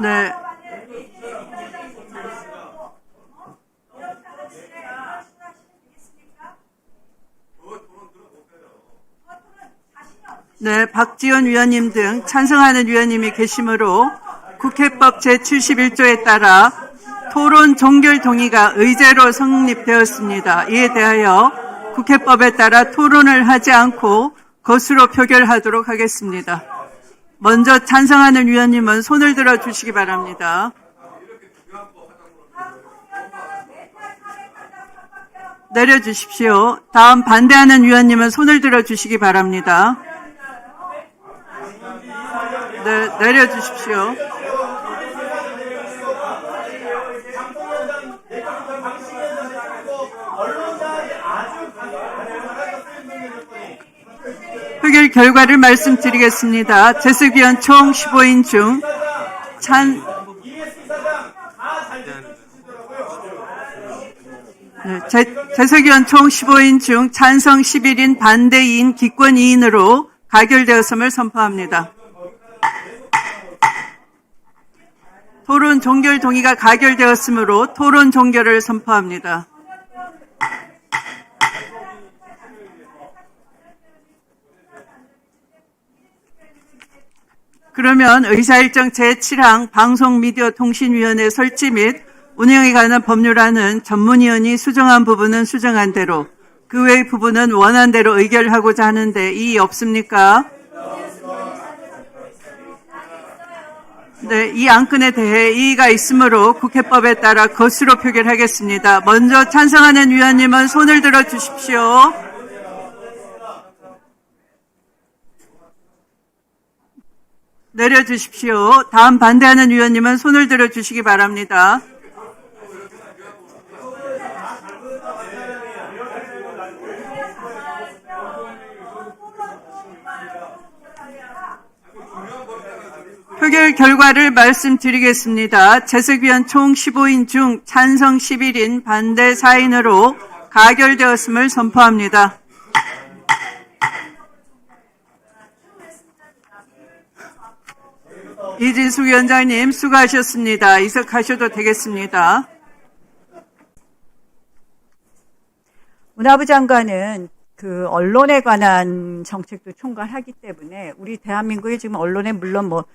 네. 네, 박지원 위원님 등 찬성하는 위원님이 계시므로 국회법 제71조에 따라 토론 종결 동의가 의제로 성립되었습니다. 이에 대하여 국회법에 따라 토론을 하지 않고 것으로 표결하도록 하겠습니다. 먼저 찬성하는 위원님은 손을 들어 주시기 바랍니다. 내려주십시오. 다음 반대하는 위원님은 손을 들어 주시기 바랍니다. 네, 내려주십시오. 표결 결과를 말씀드리겠습니다. 재수위원 총 15인 중 재석위원 총 15인 중 찬성 11인, 반대 2인, 기권 2인으로 가결되었음을 선포합니다. 토론 종결 동의가 가결되었으므로 토론 종결을 선포합니다. 그러면 의사일정 제7항 방송미디어통신위원회 설치 및 운영에 관한 법률안은 전문위원이 수정한 부분은 수정한 대로, 그 외의 부분은 원안대로 의결하고자 하는데 이의 없습니까? 네, 이 안건에 대해 이의가 있으므로 국회법에 따라 거수로 표결하겠습니다. 먼저 찬성하는 위원님은 손을 들어 주십시오. 내려주십시오. 다음 반대하는 위원님은 손을 들어 주시기 바랍니다. 표결 결과를 말씀드리겠습니다. 재석위원 총 15인 중 찬성 11인, 반대 4인으로 가결되었음을 선포합니다. 이진숙 위원장님 수고하셨습니다. 이석하셔도 되겠습니다. 문화부 장관은 그 언론에 관한 정책도 총괄하기 때문에 우리 대한민국의 지금 언론에 물론 뭐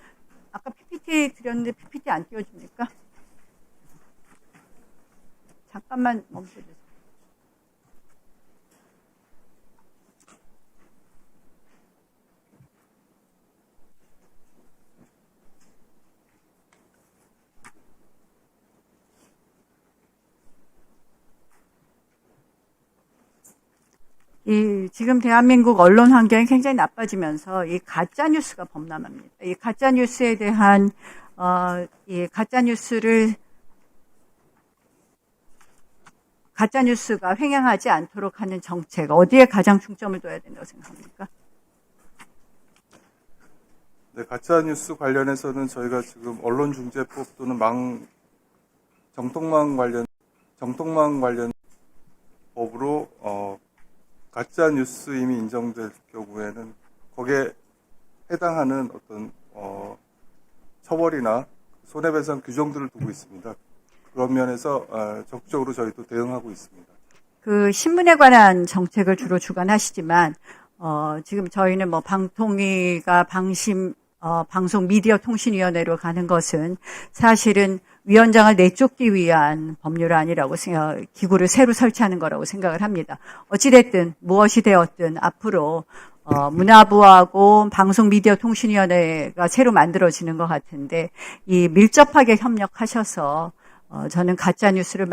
아까 PPT 드렸는데 PPT 안 띄워줍니까? 잠깐만 멈춰주세요. 지금 대한민국 언론 환경이 굉장히 나빠지면서 이 가짜 뉴스가 범람합니다. 이 가짜 뉴스에 대한 이 가짜 뉴스가 횡행하지 않도록 하는 정책, 어디에 가장 중점을 둬야 된다고 생각합니까? 네, 가짜 뉴스 관련해서는 저희가 지금 언론중재법 또는 정통망 관련 법으로 가짜 뉴스 이미 인정될 경우에는 거기에 해당하는 어떤 처벌이나 손해배상 규정들을 두고 있습니다. 그런 면에서 적극적으로 저희도 대응하고 있습니다. 그 신문에 관한 정책을 주로 주관하시지만 지금 저희는 뭐 방통위가 방송미디어통신위원회로 가는 것은 사실은 위원장을 내쫓기 위한 법률안이라고 기구를 새로 설치하는 거라고 생각을 합니다. 어찌됐든 무엇이 되었든 앞으로 문화부하고 방송미디어통신위원회가 새로 만들어지는 것 같은데 이 밀접하게 협력하셔서 저는 가짜 뉴스를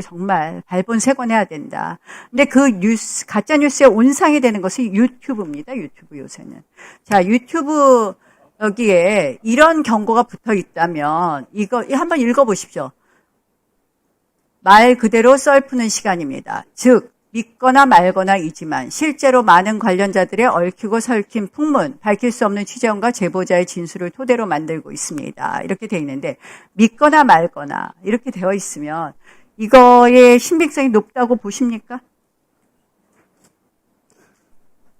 정말 발본색원해야 된다. 근데 그 가짜 뉴스의 온상이 되는 것이 유튜브입니다. 유튜브 요새는. 자, 유튜브 여기에 이런 경고가 붙어 있다면 이거 한번 읽어보십시오. 말 그대로 썰푸는 시간입니다. 즉 믿거나 말거나이지만 실제로 많은 관련자들의 얽히고 설킨 풍문, 밝힐 수 없는 취재원과 제보자의 진술을 토대로 만들고 있습니다. 이렇게 돼 있는데 믿거나 말거나 이렇게 되어 있으면 이거의 신빙성이 높다고 보십니까?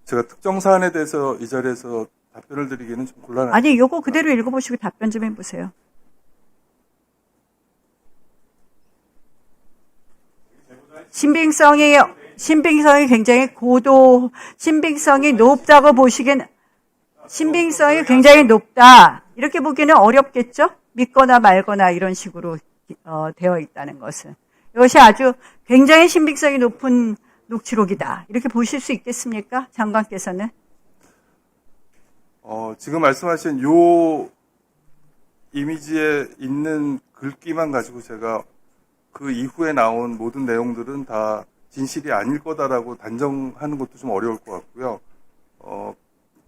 제가 특정 사안에 대해서 이 자리에서 답변을 드리기는 좀 곤란합니다. 아니, 요거 그대로 읽어보시고 답변 좀 해보세요. 신빙성이 굉장히 신빙성이 높다고 보시기엔, 신빙성이 굉장히 높다. 이렇게 보기는 어렵겠죠? 믿거나 말거나 이런 식으로 되어 있다는 것은. 이것이 아주 굉장히 신빙성이 높은 녹취록이다. 이렇게 보실 수 있겠습니까? 장관께서는? 지금 말씀하신 요 이미지에 있는 글귀만 가지고 제가 그 이후에 나온 모든 내용들은 다 진실이 아닐 거다라고 단정하는 것도 좀 어려울 것 같고요. 그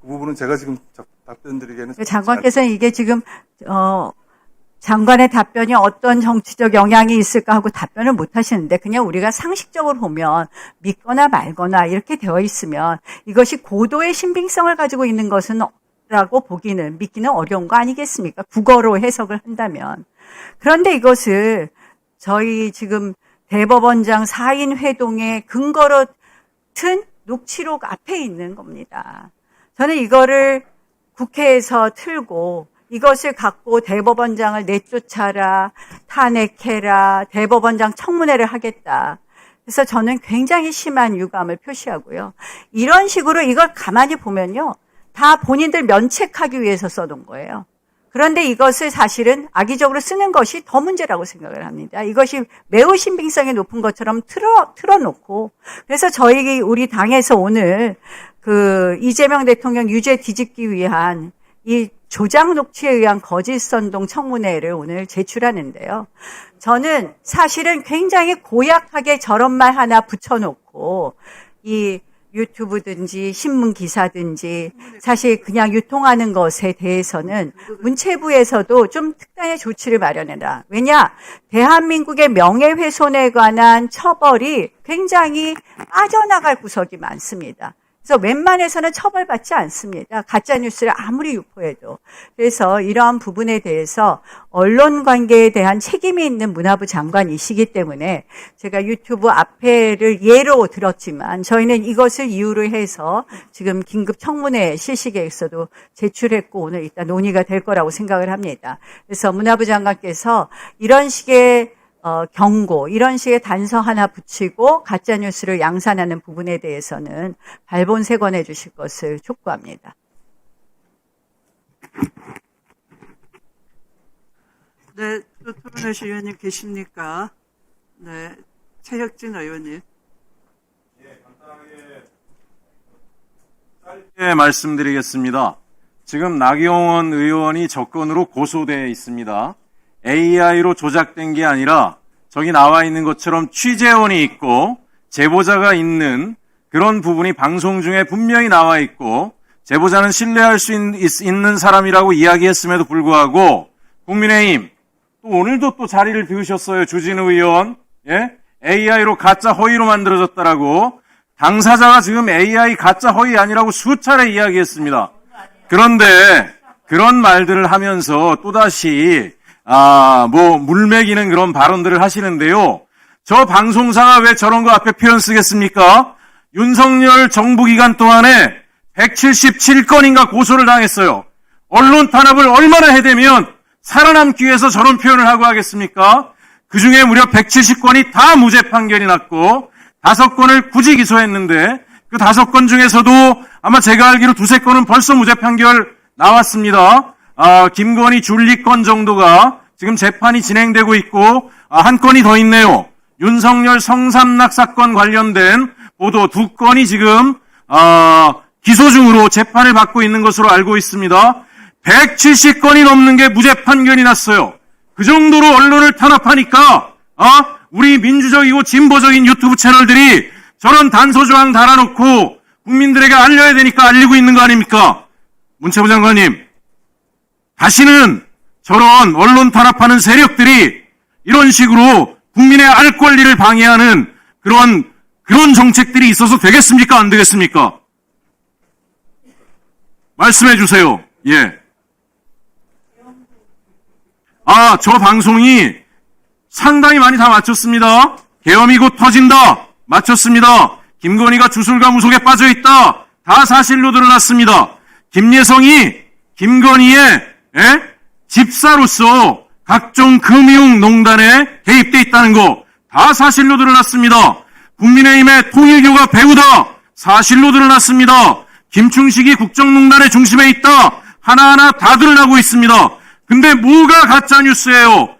부분은 제가 지금 답변 드리기에는. 장관께서는 이게 지금, 장관의 답변이 어떤 정치적 영향이 있을까 하고 답변을 못 하시는데 그냥 우리가 상식적으로 보면 믿거나 말거나 이렇게 되어 있으면 이것이 고도의 신빙성을 가지고 있는 것은 라고 믿기는 어려운 거 아니겠습니까? 국어로 해석을 한다면. 그런데 이것을 저희 지금 대법원장 4인 회동의 근거로 튼 녹취록 앞에 있는 겁니다. 저는 이거를 국회에서 틀고 이것을 갖고 대법원장을 내쫓아라, 탄핵해라, 대법원장 청문회를 하겠다. 그래서 저는 굉장히 심한 유감을 표시하고요. 이런 식으로 이걸 가만히 보면요. 다 본인들 면책하기 위해서 써둔 거예요. 그런데 이것을 사실은 악의적으로 쓰는 것이 더 문제라고 생각을 합니다. 이것이 매우 신빙성이 높은 것처럼 틀어놓고, 그래서 우리 당에서 오늘 이재명 대통령 유죄 뒤집기 위한 이 조작 녹취에 의한 거짓 선동 청문회를 오늘 제출하는데요. 저는 사실은 굉장히 고약하게 저런 말 하나 붙여놓고 이 유튜브든지 신문 기사든지 사실 그냥 유통하는 것에 대해서는 문체부에서도 좀 특단의 조치를 마련해라. 왜냐? 대한민국의 명예훼손에 관한 처벌이 굉장히 빠져나갈 구석이 많습니다. 그래서 웬만해서는 처벌받지 않습니다. 가짜뉴스를 아무리 유포해도. 그래서 이러한 부분에 대해서 언론 관계에 대한 책임이 있는 문화부 장관이시기 때문에 제가 유튜브 앞에를 예로 들었지만 저희는 이것을 이유로 해서 지금 긴급 청문회 실시 계획서도 제출했고 오늘 일단 논의가 될 거라고 생각을 합니다. 그래서 문화부 장관께서 이런 식의 경고, 이런 식의 단서 하나 붙이고 가짜뉴스를 양산하는 부분에 대해서는 발본색원해 주실 것을 촉구합니다. 네, 또 토론하실 의원님 계십니까? 네, 최혁진 의원님. 짧게 말씀드리겠습니다. 지금 나경원 의원이 접근으로 고소되어 있습니다. AI로 조작된 게 아니라 저기 나와 있는 것처럼 취재원이 있고 제보자가 있는 그런 부분이 방송 중에 분명히 나와 있고 제보자는 신뢰할 수 있는 사람이라고 이야기했음에도 불구하고 국민의힘 또 오늘도 또 자리를 비우셨어요. 주진우 의원. 예? AI로 가짜 허위로 만들어졌다라고. 당사자가 지금 AI 가짜 허위 아니라고 수차례 이야기했습니다. 그런데 그런 말들을 하면서 또다시 물매기는 그런 발언들을 하시는데요. 저 방송사가 왜 저런 거 앞에 표현 쓰겠습니까? 윤석열 정부 기간 동안에 177건인가 고소를 당했어요. 언론 탄압을 얼마나 해대면 살아남기 위해서 저런 표현을 하고 하겠습니까? 그 중에 무려 170건이 다 무죄 판결이 났고 5건을 굳이 기소했는데 그 5건 중에서도 아마 제가 알기로 2-3건은 벌써 무죄 판결 나왔습니다. 김건희 줄리건 정도가 지금 재판이 진행되고 있고, 한 건이 더 있네요. 윤석열 성삼락 사건 관련된 보도 2건이 지금, 기소 중으로 재판을 받고 있는 것으로 알고 있습니다. 170건이 넘는 게 무죄 판결이 났어요. 그 정도로 언론을 탄압하니까, 우리 민주적이고 진보적인 유튜브 채널들이 저런 단서조항 달아놓고 국민들에게 알려야 되니까 알리고 있는 거 아닙니까? 문체부 장관님. 다시는 저런 언론 탄압하는 세력들이 이런 식으로 국민의 알 권리를 방해하는 그런 정책들이 있어서 되겠습니까? 안 되겠습니까? 말씀해 주세요. 예. 저 방송이 상당히 많이 다 맞췄습니다. 계엄이 곧 터진다. 맞췄습니다. 김건희가 주술과 무속에 빠져 있다. 다 사실로 드러났습니다. 김예성이 김건희의 집사로서 각종 금융농단에 개입돼 있다는 거 다 사실로 드러났습니다. 국민의힘의 통일교가 배우다 사실로 드러났습니다. 김충식이 국정농단의 중심에 있다 하나하나 다 드러나고 있습니다. 근데 뭐가 가짜뉴스예요?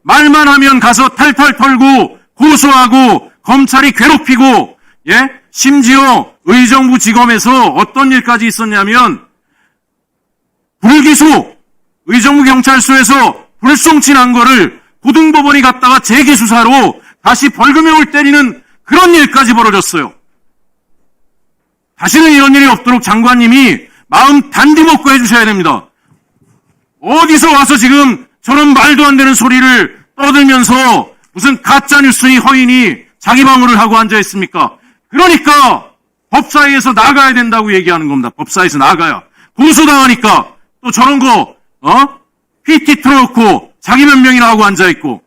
말만 하면 가서 탈탈 털고 고소하고 검찰이 괴롭히고 심지어 의정부 지검에서 어떤 일까지 있었냐면 불기소 의정부 경찰서에서 불송치 난 거를 고등법원이 갔다가 재기수사로 다시 벌금형을 때리는 그런 일까지 벌어졌어요. 다시는 이런 일이 없도록 장관님이 마음 단디 먹고 해주셔야 됩니다. 어디서 와서 지금 저런 말도 안 되는 소리를 떠들면서 무슨 가짜뉴스니 허위니 자기 방어를 하고 앉아있습니까? 그러니까 법사위에서 나가야 된다고 얘기하는 겁니다. 법사위에서 나가야. 고소당하니까 또 저런 거 PT 틀어놓고 자기 변명이나 하고 앉아있고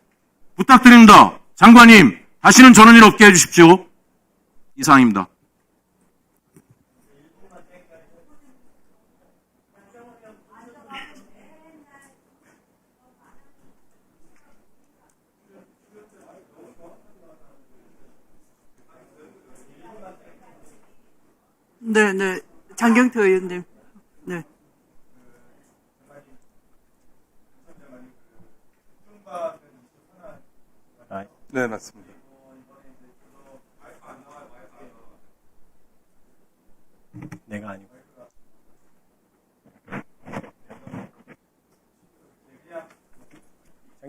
부탁드립니다. 장관님, 다시는 저런 일 없게 해주십시오. 이상입니다. 네, 네. 장경태 의원님. 네. 네, 맞습니다. 내가 아니고.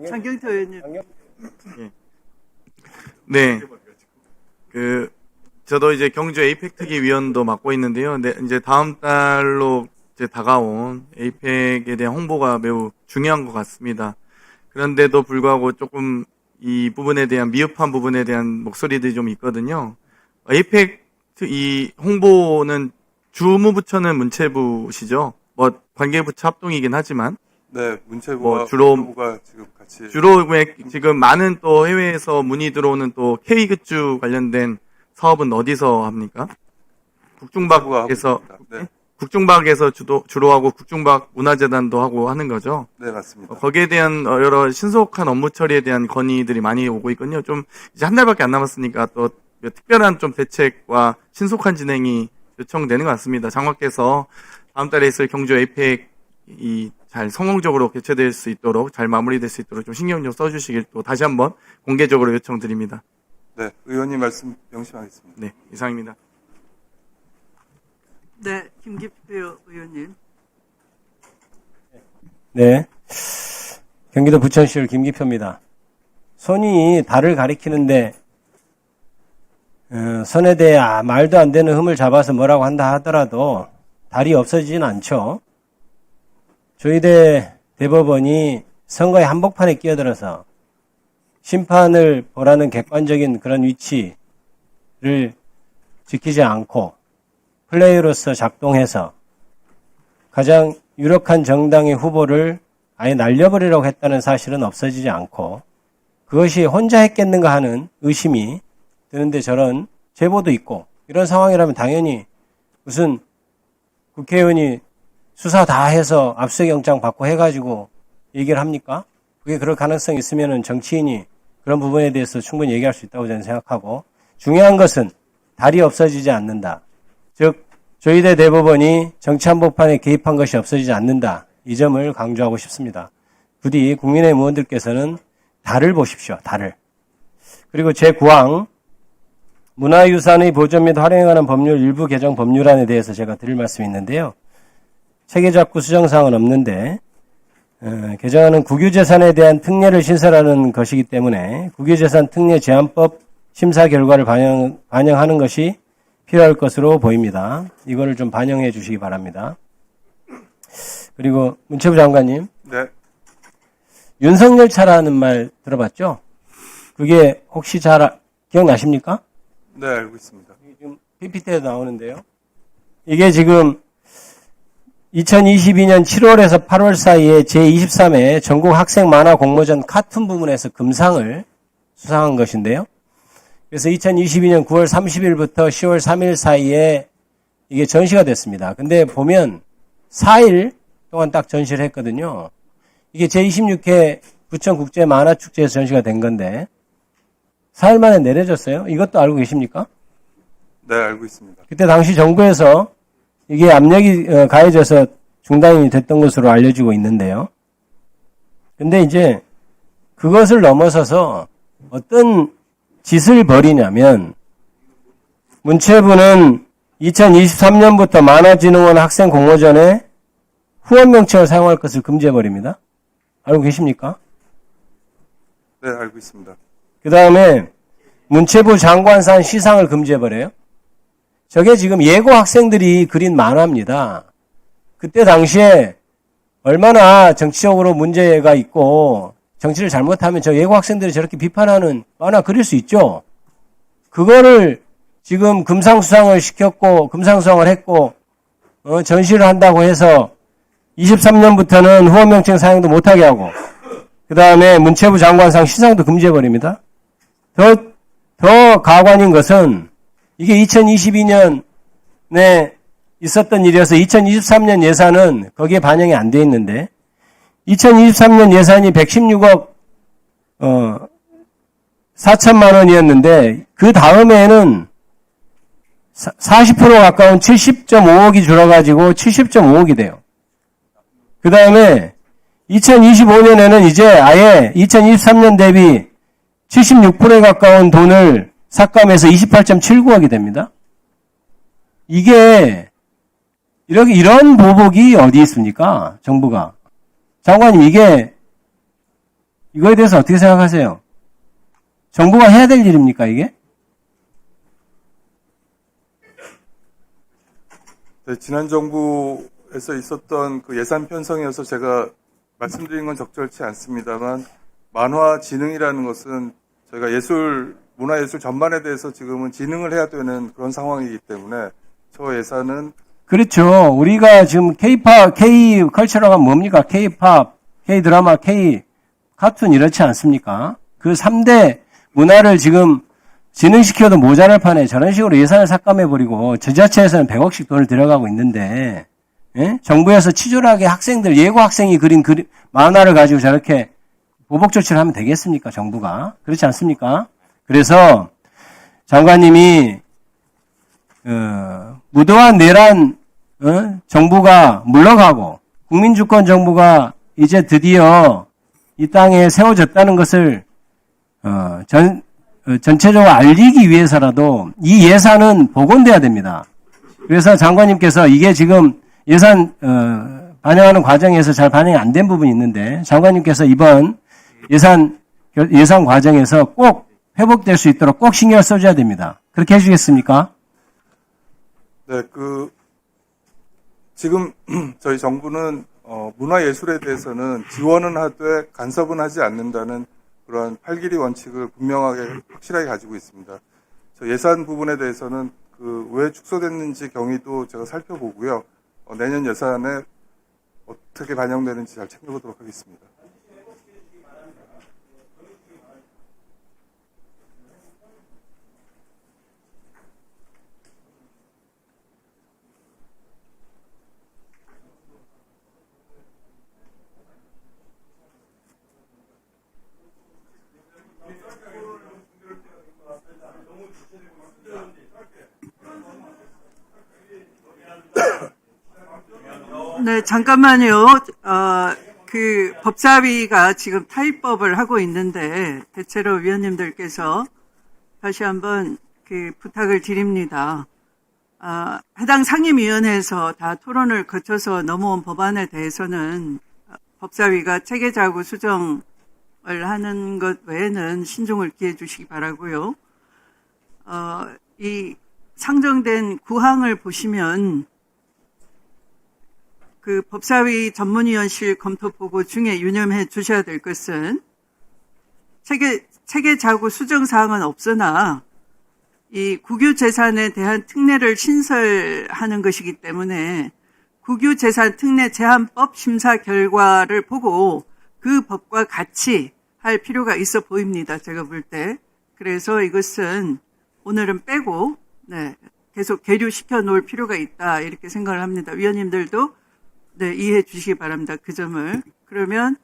장경태 의원님. 네. 저도 이제 경주 에이펙 특위 위원도 맡고 있는데요. 네, 이제 다음 달로 이제 다가온 에이펙에 대한 홍보가 매우 중요한 것 같습니다. 그런데도 불구하고 조금 이 부분에 대한 미흡한 부분에 대한 목소리들이 좀 있거든요. 에이펙 이 홍보는 주무부처는 문체부시죠. 뭐 관계부처 합동이긴 하지만 네, 문체부와 주로 국토부가 지금 같이 지금 많은 또 해외에서 문의 들어오는 또 K 굿즈 관련된 사업은 어디서 합니까? 국중박에서 네. 국중박에서 주로 하고 국중박 문화재단도 하고 하는 거죠. 네, 맞습니다. 거기에 대한 여러 신속한 업무 처리에 대한 건의들이 많이 오고 있거든요. 좀 이제 한 달밖에 안 남았으니까 또 특별한 좀 대책과 신속한 진행이 요청되는 것 같습니다. 장관께서 다음 달에 있을 경주 에이펙이 잘 성공적으로 개최될 수 있도록 잘 마무리될 수 있도록 좀 신경 좀 써주시길 또 다시 한번 공개적으로 요청드립니다. 네, 의원님 말씀 명심하겠습니다. 네, 이상입니다. 네, 김기표 의원님. 네. 경기도 부천시를 김기표입니다. 손이 달을 가리키는데 선에 대해 말도 안 되는 흠을 잡아서 뭐라고 한다 하더라도 달이 없어지진 않죠. 조희대 대법원이 선거의 한복판에 끼어들어서 심판을 보라는 객관적인 그런 위치를 지키지 않고 플레이로서 작동해서 가장 유력한 정당의 후보를 아예 날려버리려고 했다는 사실은 없어지지 않고 그것이 혼자 했겠는가 하는 의심이 드는데 저런 제보도 있고 이런 상황이라면 당연히 무슨 국회의원이 수사 다 해서 압수수색영장 받고 해가지고 얘기를 합니까? 그게 그럴 가능성이 있으면은 정치인이 그런 부분에 대해서 충분히 얘기할 수 있다고 저는 생각하고 중요한 것은 달이 없어지지 않는다. 즉 조희대 대법원이 정치 한복판에 개입한 것이 없어지지 않는다. 이 점을 강조하고 싶습니다. 부디 국민의힘 의원들께서는 달을 보십시오. 달을. 그리고 제9항 문화유산의 보존 및 활용에 관한 법률 일부 개정 법률안에 대해서 제가 드릴 말씀이 있는데요. 체계작구 수정사항은 없는데 개정안은 국유재산에 대한 특례를 신설하는 것이기 때문에 국유재산 특례 제한법 심사 결과를 반영하는 것이 필요할 것으로 보입니다. 이거를 좀 반영해 주시기 바랍니다. 그리고 문체부 장관님. 네. 윤석열차라는 말 들어봤죠? 그게 혹시 잘 기억나십니까? 네, 알고 있습니다. 지금 PPT에 나오는데요. 이게 지금 2022년 7월에서 8월 사이에 제23회 전국 학생 만화 공모전 카툰 부문에서 금상을 수상한 것인데요. 그래서 2022년 9월 30일부터 10월 3일 사이에 이게 전시가 됐습니다. 근데 보면 4일 동안 딱 전시를 했거든요. 이게 제26회 부천국제 만화축제에서 전시가 된 건데 4일 만에 내려졌어요. 이것도 알고 계십니까? 네, 알고 있습니다. 그때 당시 정부에서 이게 압력이 가해져서 중단이 됐던 것으로 알려지고 있는데요. 근데 이제 그것을 넘어서서 어떤 짓을 벌이냐면 문체부는 2023년부터 만화진흥원 학생 공모전에 후원 명칭을 사용할 것을 금지해버립니다. 알고 계십니까? 네, 알고 있습니다. 그 다음에 문체부 장관산 시상을 금지해버려요. 저게 지금 예고 학생들이 그린 만화입니다. 그때 당시에 얼마나 정치적으로 문제가 있고 정치를 잘못하면 저 예고 학생들이 저렇게 비판하는 만화 그릴 수 있죠. 그거를 지금 금상수상을 시켰고 금상수상을 했고 전시를 한다고 해서 23년부터는 후원명칭 사용도 못하게 하고 그 다음에 문체부 장관상 시상도 금지해버립니다. 더 가관인 것은 이게 2022년에 있었던 일이어서 2023년 예산은 거기에 반영이 안 돼 있는데 2023년 예산이 116억 4천만 원이었는데 그 다음에는 40% 가까운 70.5억이 줄어가지고 70.5억이 돼요. 그 다음에 2025년에는 이제 아예 2023년 대비 76%에 가까운 돈을 삭감해서 28.79억이 됩니다. 이게 이런 보복이 어디 있습니까? 정부가. 장관님 이거에 대해서 어떻게 생각하세요? 정부가 해야 될 일입니까 이게? 네, 지난 정부에서 있었던 그 예산 편성이어서 제가 말씀드린 건 적절치 않습니다만 만화진흥이라는 것은 저희가 문화예술 전반에 대해서 지금은 진흥을 해야 되는 그런 상황이기 때문에 저 예산은 그렇죠. 우리가 지금 K-팝, K-컬처가 뭡니까? K-팝, K-드라마, K-카툰 이렇지 않습니까? 그 3대 문화를 지금 진흥시켜도 모자랄 판에 저런 식으로 예산을 삭감해버리고 지자체에서는 100억씩 돈을 들여가고 있는데 정부에서 치졸하게 예고 학생이 그린 만화를 가지고 저렇게 보복 조치를 하면 되겠습니까? 정부가. 그렇지 않습니까? 그래서 장관님이 무도한 내란 정부가 물러가고 국민주권 정부가 이제 드디어 이 땅에 세워졌다는 것을 전체적으로 알리기 위해서라도 이 예산은 복원돼야 됩니다. 그래서 장관님께서 이게 지금 예산 반영하는 과정에서 잘 반영이 안 된 부분이 있는데 장관님께서 이번 예산 과정에서 꼭 회복될 수 있도록 꼭 신경을 써줘야 됩니다. 그렇게 해주겠습니까? 네, 지금 저희 정부는 문화예술에 대해서는 지원은 하되 간섭은 하지 않는다는 그러한 팔길이 원칙을 분명하게 확실하게 가지고 있습니다. 저 예산 부분에 대해서는 왜 축소됐는지 경위도 제가 살펴보고요. 내년 예산에 어떻게 반영되는지 잘 챙겨보도록 하겠습니다. 네, 잠깐만요. 법사위가 지금 타입법을 하고 있는데, 대체로 위원님들께서 다시 한번 부탁을 드립니다. 해당 상임위원회에서 다 토론을 거쳐서 넘어온 법안에 대해서는 법사위가 체계자구 수정을 하는 것 외에는 신중을 기해 주시기 바라고요. 이 상정된 구항을 보시면 법사위 전문위원실 검토 보고 중에 유념해 주셔야 될 것은 체계자구 수정 사항은 없으나 이 국유재산에 대한 특례를 신설하는 것이기 때문에 국유재산 특례 제한법 심사 결과를 보고 그 법과 같이 할 필요가 있어 보입니다. 제가 볼 때. 그래서 이것은 오늘은 빼고 계속 계류시켜 놓을 필요가 있다 이렇게 생각을 합니다. 위원님들도 이해해 주시기 바랍니다. 그 점을. 그러면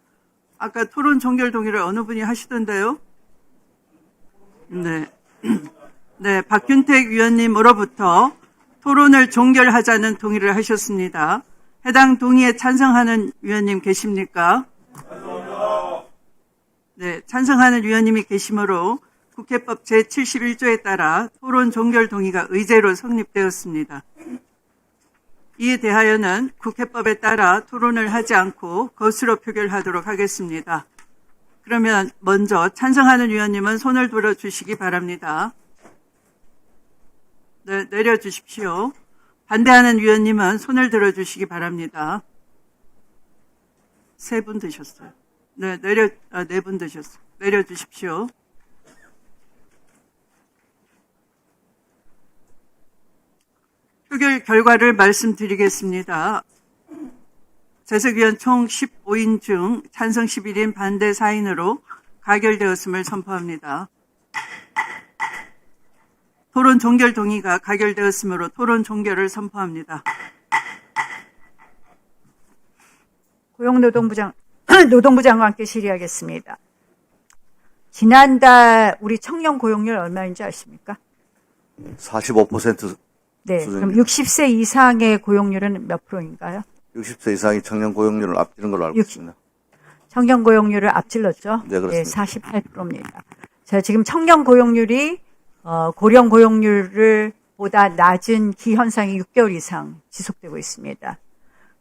아까 토론 종결 동의를 어느 분이 하시던데요? 박균택 위원님으로부터 토론을 종결하자는 동의를 하셨습니다. 해당 동의에 찬성하는 위원님 계십니까? 찬성하는 위원님이 계시므로 국회법 제71조에 따라 토론 종결 동의가 의제로 성립되었습니다. 이에 대하여는 국회법에 따라 토론을 하지 않고 것으로 표결하도록 하겠습니다. 그러면 먼저 찬성하는 위원님은 손을 들어주시기 바랍니다. 내려주십시오. 반대하는 위원님은 손을 들어주시기 바랍니다. 3분 드셨어요. 네 분 드셨어요. 내려주십시오. 표결 결과를 말씀드리겠습니다. 재석위원 총 15인 중 찬성 11인 반대 4인으로 가결되었음을 선포합니다. 토론 종결 동의가 가결되었으므로 토론 종결을 선포합니다. 노동부 장관께 질의하겠습니다. 지난달 우리 청년 고용률 얼마인지 아십니까? 45% 네, 수준입니다. 그럼 60세 이상의 고용률은 몇 프로인가요? 60세 이상이 청년 고용률을 앞지른 걸로 알고 있습니다. 청년 고용률을 앞질렀죠? 네, 그렇습니다. 48%입니다. 자, 지금 청년 고용률이 고령 고용률을 보다 낮은 기현상이 6개월 이상 지속되고 있습니다.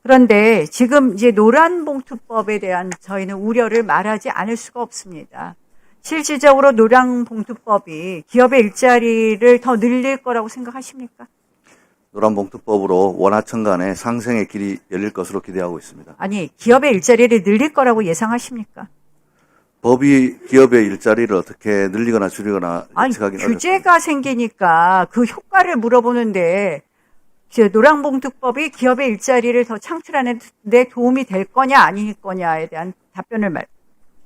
그런데 지금 이제 노란봉투법에 대한 저희는 우려를 말하지 않을 수가 없습니다. 실질적으로 노란봉투법이 기업의 일자리를 더 늘릴 거라고 생각하십니까? 노란봉투법으로 원하청 간의 상생의 길이 열릴 것으로 기대하고 있습니다. 아니, 기업의 일자리를 늘릴 거라고 예상하십니까? 법이 기업의 일자리를 어떻게 늘리거나 줄이거나 아니, 예측하기는 규제가 생기니까 그 효과를 물어보는데 노란봉투법이 기업의 일자리를 더 창출하는 데 도움이 될 거냐 아닐 거냐에 대한 답변을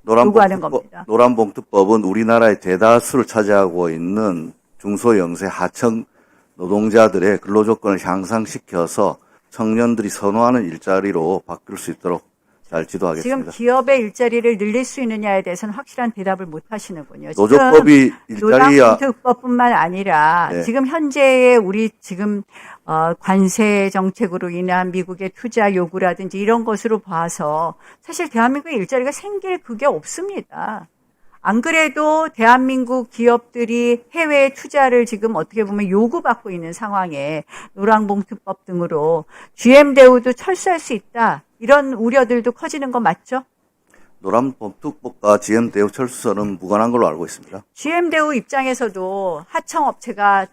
요구하는 겁니다. 노란봉투법은 우리나라의 대다수를 차지하고 있는 중소영세 하청 노동자들의 근로조건을 향상시켜서 청년들이 선호하는 일자리로 바뀔 수 있도록 잘 지도하겠습니다. 지금 기업의 일자리를 늘릴 수 있느냐에 대해서는 확실한 대답을 못 하시는군요. 노조법이 일자리야 노란봉투법뿐만 아니라 네. 지금 현재의 우리 지금 관세 정책으로 인한 미국의 투자 요구라든지 이런 것으로 봐서 사실 대한민국에 일자리가 생길 그게 없습니다. 안 그래도 대한민국 기업들이 해외 투자를 지금 어떻게 보면 요구받고 있는 상황에 노란봉투법 등으로 GM대우도 철수할 수 있다. 이런 우려들도 커지는 거 맞죠? 노란봉투법과 GM대우 철수설은 무관한 걸로 알고 있습니다. GM대우 입장에서도 하청업체가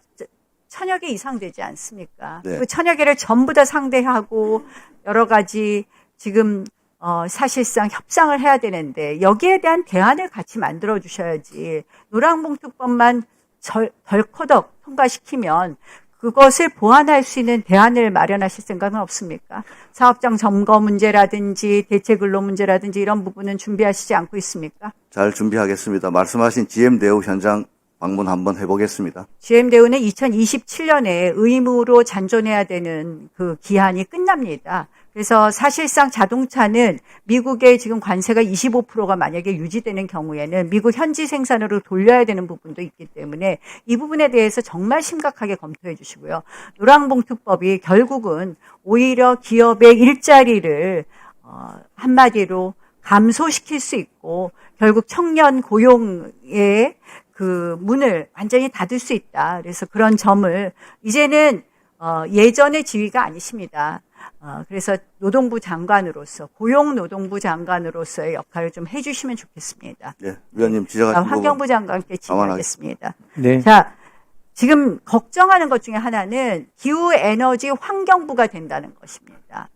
1000여 개 이상 되지 않습니까? 네. 그 1000여 개를 전부 다 상대하고 여러 가지 지금 사실상 협상을 해야 되는데 여기에 대한 대안을 같이 만들어 주셔야지 노란봉투법만 덜커덕 통과시키면 그것을 보완할 수 있는 대안을 마련하실 생각은 없습니까? 사업장 점거 문제라든지 대체 근로 문제라든지 이런 부분은 준비하시지 않고 있습니까? 잘 준비하겠습니다. 말씀하신 GM대우 현장 방문 한번 해보겠습니다. GM대우는 2027년에 의무로 잔존해야 되는 그 기한이 끝납니다. 그래서 사실상 자동차는 미국의 지금 관세가 25%가 만약에 유지되는 경우에는 미국 현지 생산으로 돌려야 되는 부분도 있기 때문에 이 부분에 대해서 정말 심각하게 검토해 주시고요. 노란봉투법이 결국은 오히려 기업의 일자리를 한마디로 감소시킬 수 있고 결국 청년 고용의 그 문을 완전히 닫을 수 있다. 그래서 그런 점을 이제는 예전의 지위가 아니십니다. 그래서 노동부 장관으로서 고용노동부 장관으로서의 역할을 좀 해주시면 좋겠습니다. 네, 위원님 지적하신 부분 환경부 장관께 질의하겠습니다. 네. 자, 지금 걱정하는 것 중에 하나는 기후에너지 환경부가 된다는 것입니다.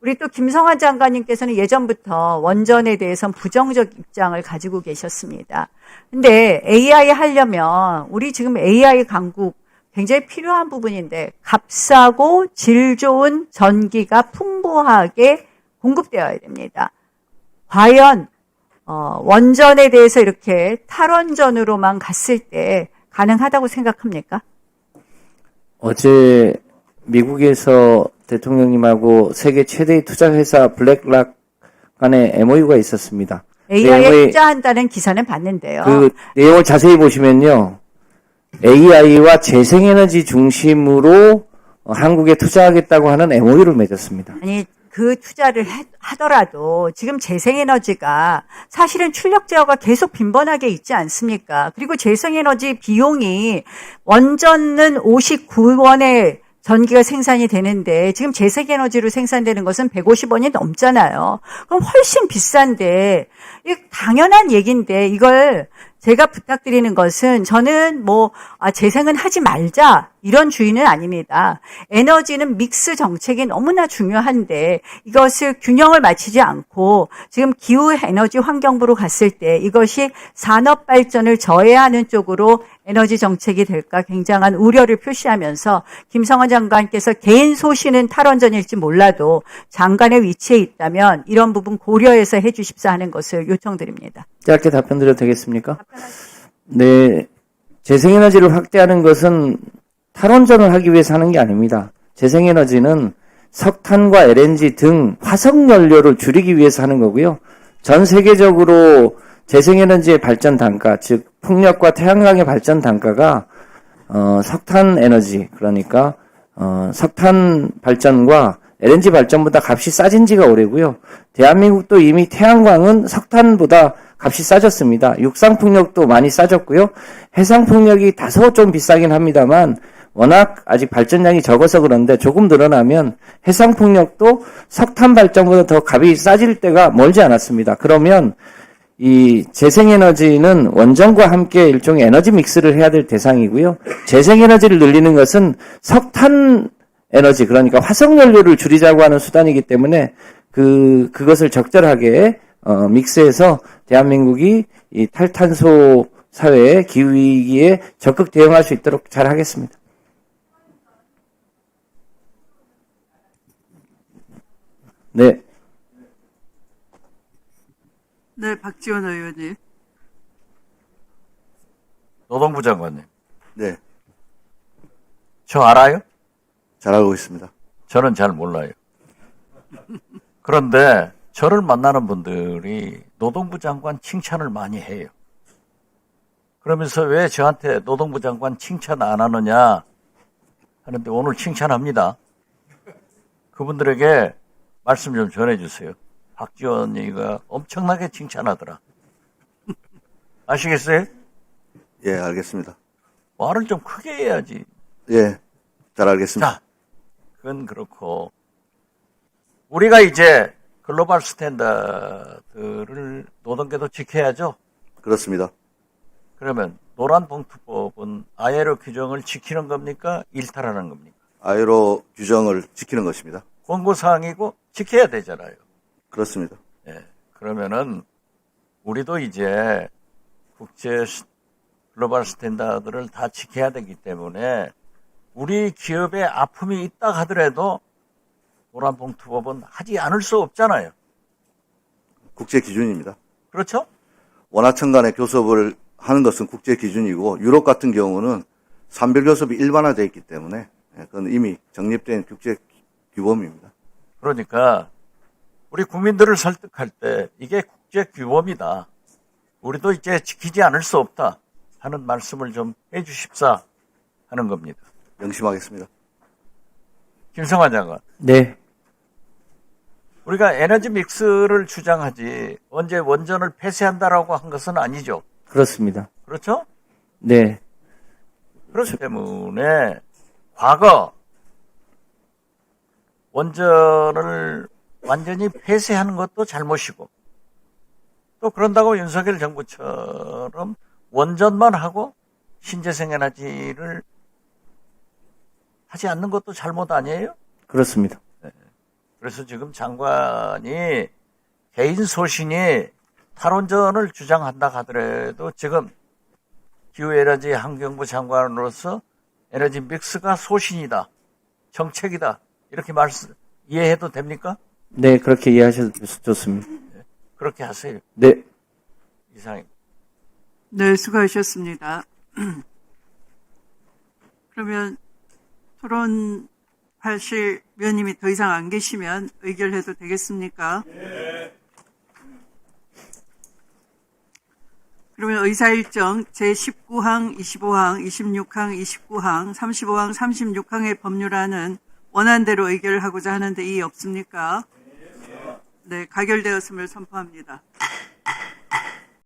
우리 또 김성환 장관님께서는 예전부터 원전에 대해서는 부정적 입장을 가지고 계셨습니다. 근데 AI 하려면 우리 지금 AI 강국 굉장히 필요한 부분인데 값싸고 질 좋은 전기가 풍부하게 공급되어야 됩니다. 과연 원전에 대해서 이렇게 탈원전으로만 갔을 때 가능하다고 생각합니까? 어제 미국에서 대통령님하고 세계 최대의 투자회사 블랙락 간의 MOU가 있었습니다. AI에 투자한다는 기사는 봤는데요. 그 내용을 자세히 보시면요. AI와 재생에너지 중심으로 한국에 투자하겠다고 하는 MOU를 맺었습니다. 아니, 그 투자를 하더라도 지금 재생에너지가 사실은 출력 제어가 계속 빈번하게 있지 않습니까? 그리고 재생에너지 비용이 원전은 59원에 전기가 생산이 되는데 지금 재생에너지로 생산되는 것은 150원이 넘잖아요. 그럼 훨씬 비싼데 이게 당연한 얘기인데 이걸 제가 부탁드리는 것은 저는 재생은 하지 말자 이런 주의는 아닙니다. 에너지는 믹스 정책이 너무나 중요한데 이것을 균형을 맞추지 않고 지금 기후 에너지 환경부로 갔을 때 이것이 산업 발전을 저해하는 쪽으로 에너지 정책이 될까 굉장한 우려를 표시하면서 김성환 장관께서 개인 소신은 탈원전일지 몰라도 장관의 위치에 있다면 이런 부분 고려해서 해 주십사 하는 것을 요청드립니다. 짧게 답변 드려도 되겠습니까? 네. 재생에너지를 확대하는 것은 탈원전을 하기 위해서 하는 게 아닙니다. 재생에너지는 석탄과 LNG 등 화석연료를 줄이기 위해서 하는 거고요. 전 세계적으로 재생에너지의 발전 단가, 즉 풍력과 태양광의 발전 단가가 석탄 에너지, 그러니까 석탄 발전과 LNG 발전보다 값이 싸진 지가 오래고요. 대한민국도 이미 태양광은 석탄보다 값이 싸졌습니다. 육상풍력도 많이 싸졌고요. 해상풍력이 다소 좀 비싸긴 합니다만 워낙 아직 발전량이 적어서 그런데 조금 늘어나면 해상풍력도 석탄 발전보다 더 값이 싸질 때가 멀지 않았습니다. 그러면 이 재생에너지는 원전과 함께 일종의 에너지 믹스를 해야 될 대상이고요. 재생에너지를 늘리는 것은 석탄 에너지, 그러니까 화석연료를 줄이자고 하는 수단이기 때문에 그것을 적절하게 믹스해서 대한민국이 이 탈탄소 사회의 기후위기에 적극 대응할 수 있도록 잘 하겠습니다. 네. 네, 박지원 의원님. 노동부 장관님. 네. 저 알아요? 잘 알고 있습니다. 저는 잘 몰라요. 그런데 저를 만나는 분들이 노동부 장관 칭찬을 많이 해요. 그러면서 왜 저한테 노동부 장관 칭찬 안 하느냐 하는데 오늘 칭찬합니다. 그분들에게 말씀 좀 전해주세요. 박지원이가 엄청나게 칭찬하더라. 아시겠어요? 예, 알겠습니다. 말을 좀 크게 해야지. 예, 잘 알겠습니다. 자, 그건 그렇고 우리가 이제 글로벌 스탠다드를 노동계도 지켜야죠. 그렇습니다. 그러면 노란봉투법은 ILO 규정을 지키는 겁니까? 일탈하는 겁니까? ILO 규정을 지키는 것입니다. 권고사항이고 지켜야 되잖아요. 그렇습니다. 예. 그러면은 우리도 이제 국제 글로벌 스탠다드를 다 지켜야 되기 때문에 우리 기업에 아픔이 있다 하더라도 노란봉투법은 하지 않을 수 없잖아요. 국제 기준입니다. 그렇죠? 원하청 간의 교섭을 하는 것은 국제 기준이고 유럽 같은 경우는 산별 교섭이 일반화되어 있기 때문에 그건 이미 정립된 국제 규범입니다. 그러니까 우리 국민들을 설득할 때 이게 국제 규범이다. 우리도 이제 지키지 않을 수 없다 하는 말씀을 좀 해주십사 하는 겁니다. 명심하겠습니다. 김성환 장관. 네. 우리가 에너지 믹스를 주장하지 언제 원전을 폐쇄한다라고 한 것은 아니죠. 그렇습니다. 그렇죠? 네. 그렇기 때문에 과거 원전을 완전히 폐쇄하는 것도 잘못이고 또 그런다고 윤석열 정부처럼 원전만 하고 신재생 에너지를 하지 않는 것도 잘못 아니에요? 그렇습니다. 네. 그래서 지금 장관이 개인 소신이 탈원전을 주장한다 하더라도 지금 기후에너지 환경부 장관으로서 에너지 믹스가 소신이다, 정책이다 이렇게 이해해도 됩니까? 네, 그렇게 이해하셔도 좋습니다. 네. 그렇게 하세요. 네. 이상입니다. 네, 수고하셨습니다. 그러면 토론하실 위원님이 더 이상 안 계시면 의결해도 되겠습니까? 네. 그러면 의사일정 제19항, 25항, 26항, 29항, 35항, 36항의 법률안은 원안대로 의결을 하고자 하는데 이의 없습니까? 네, 가결되었음을 선포합니다.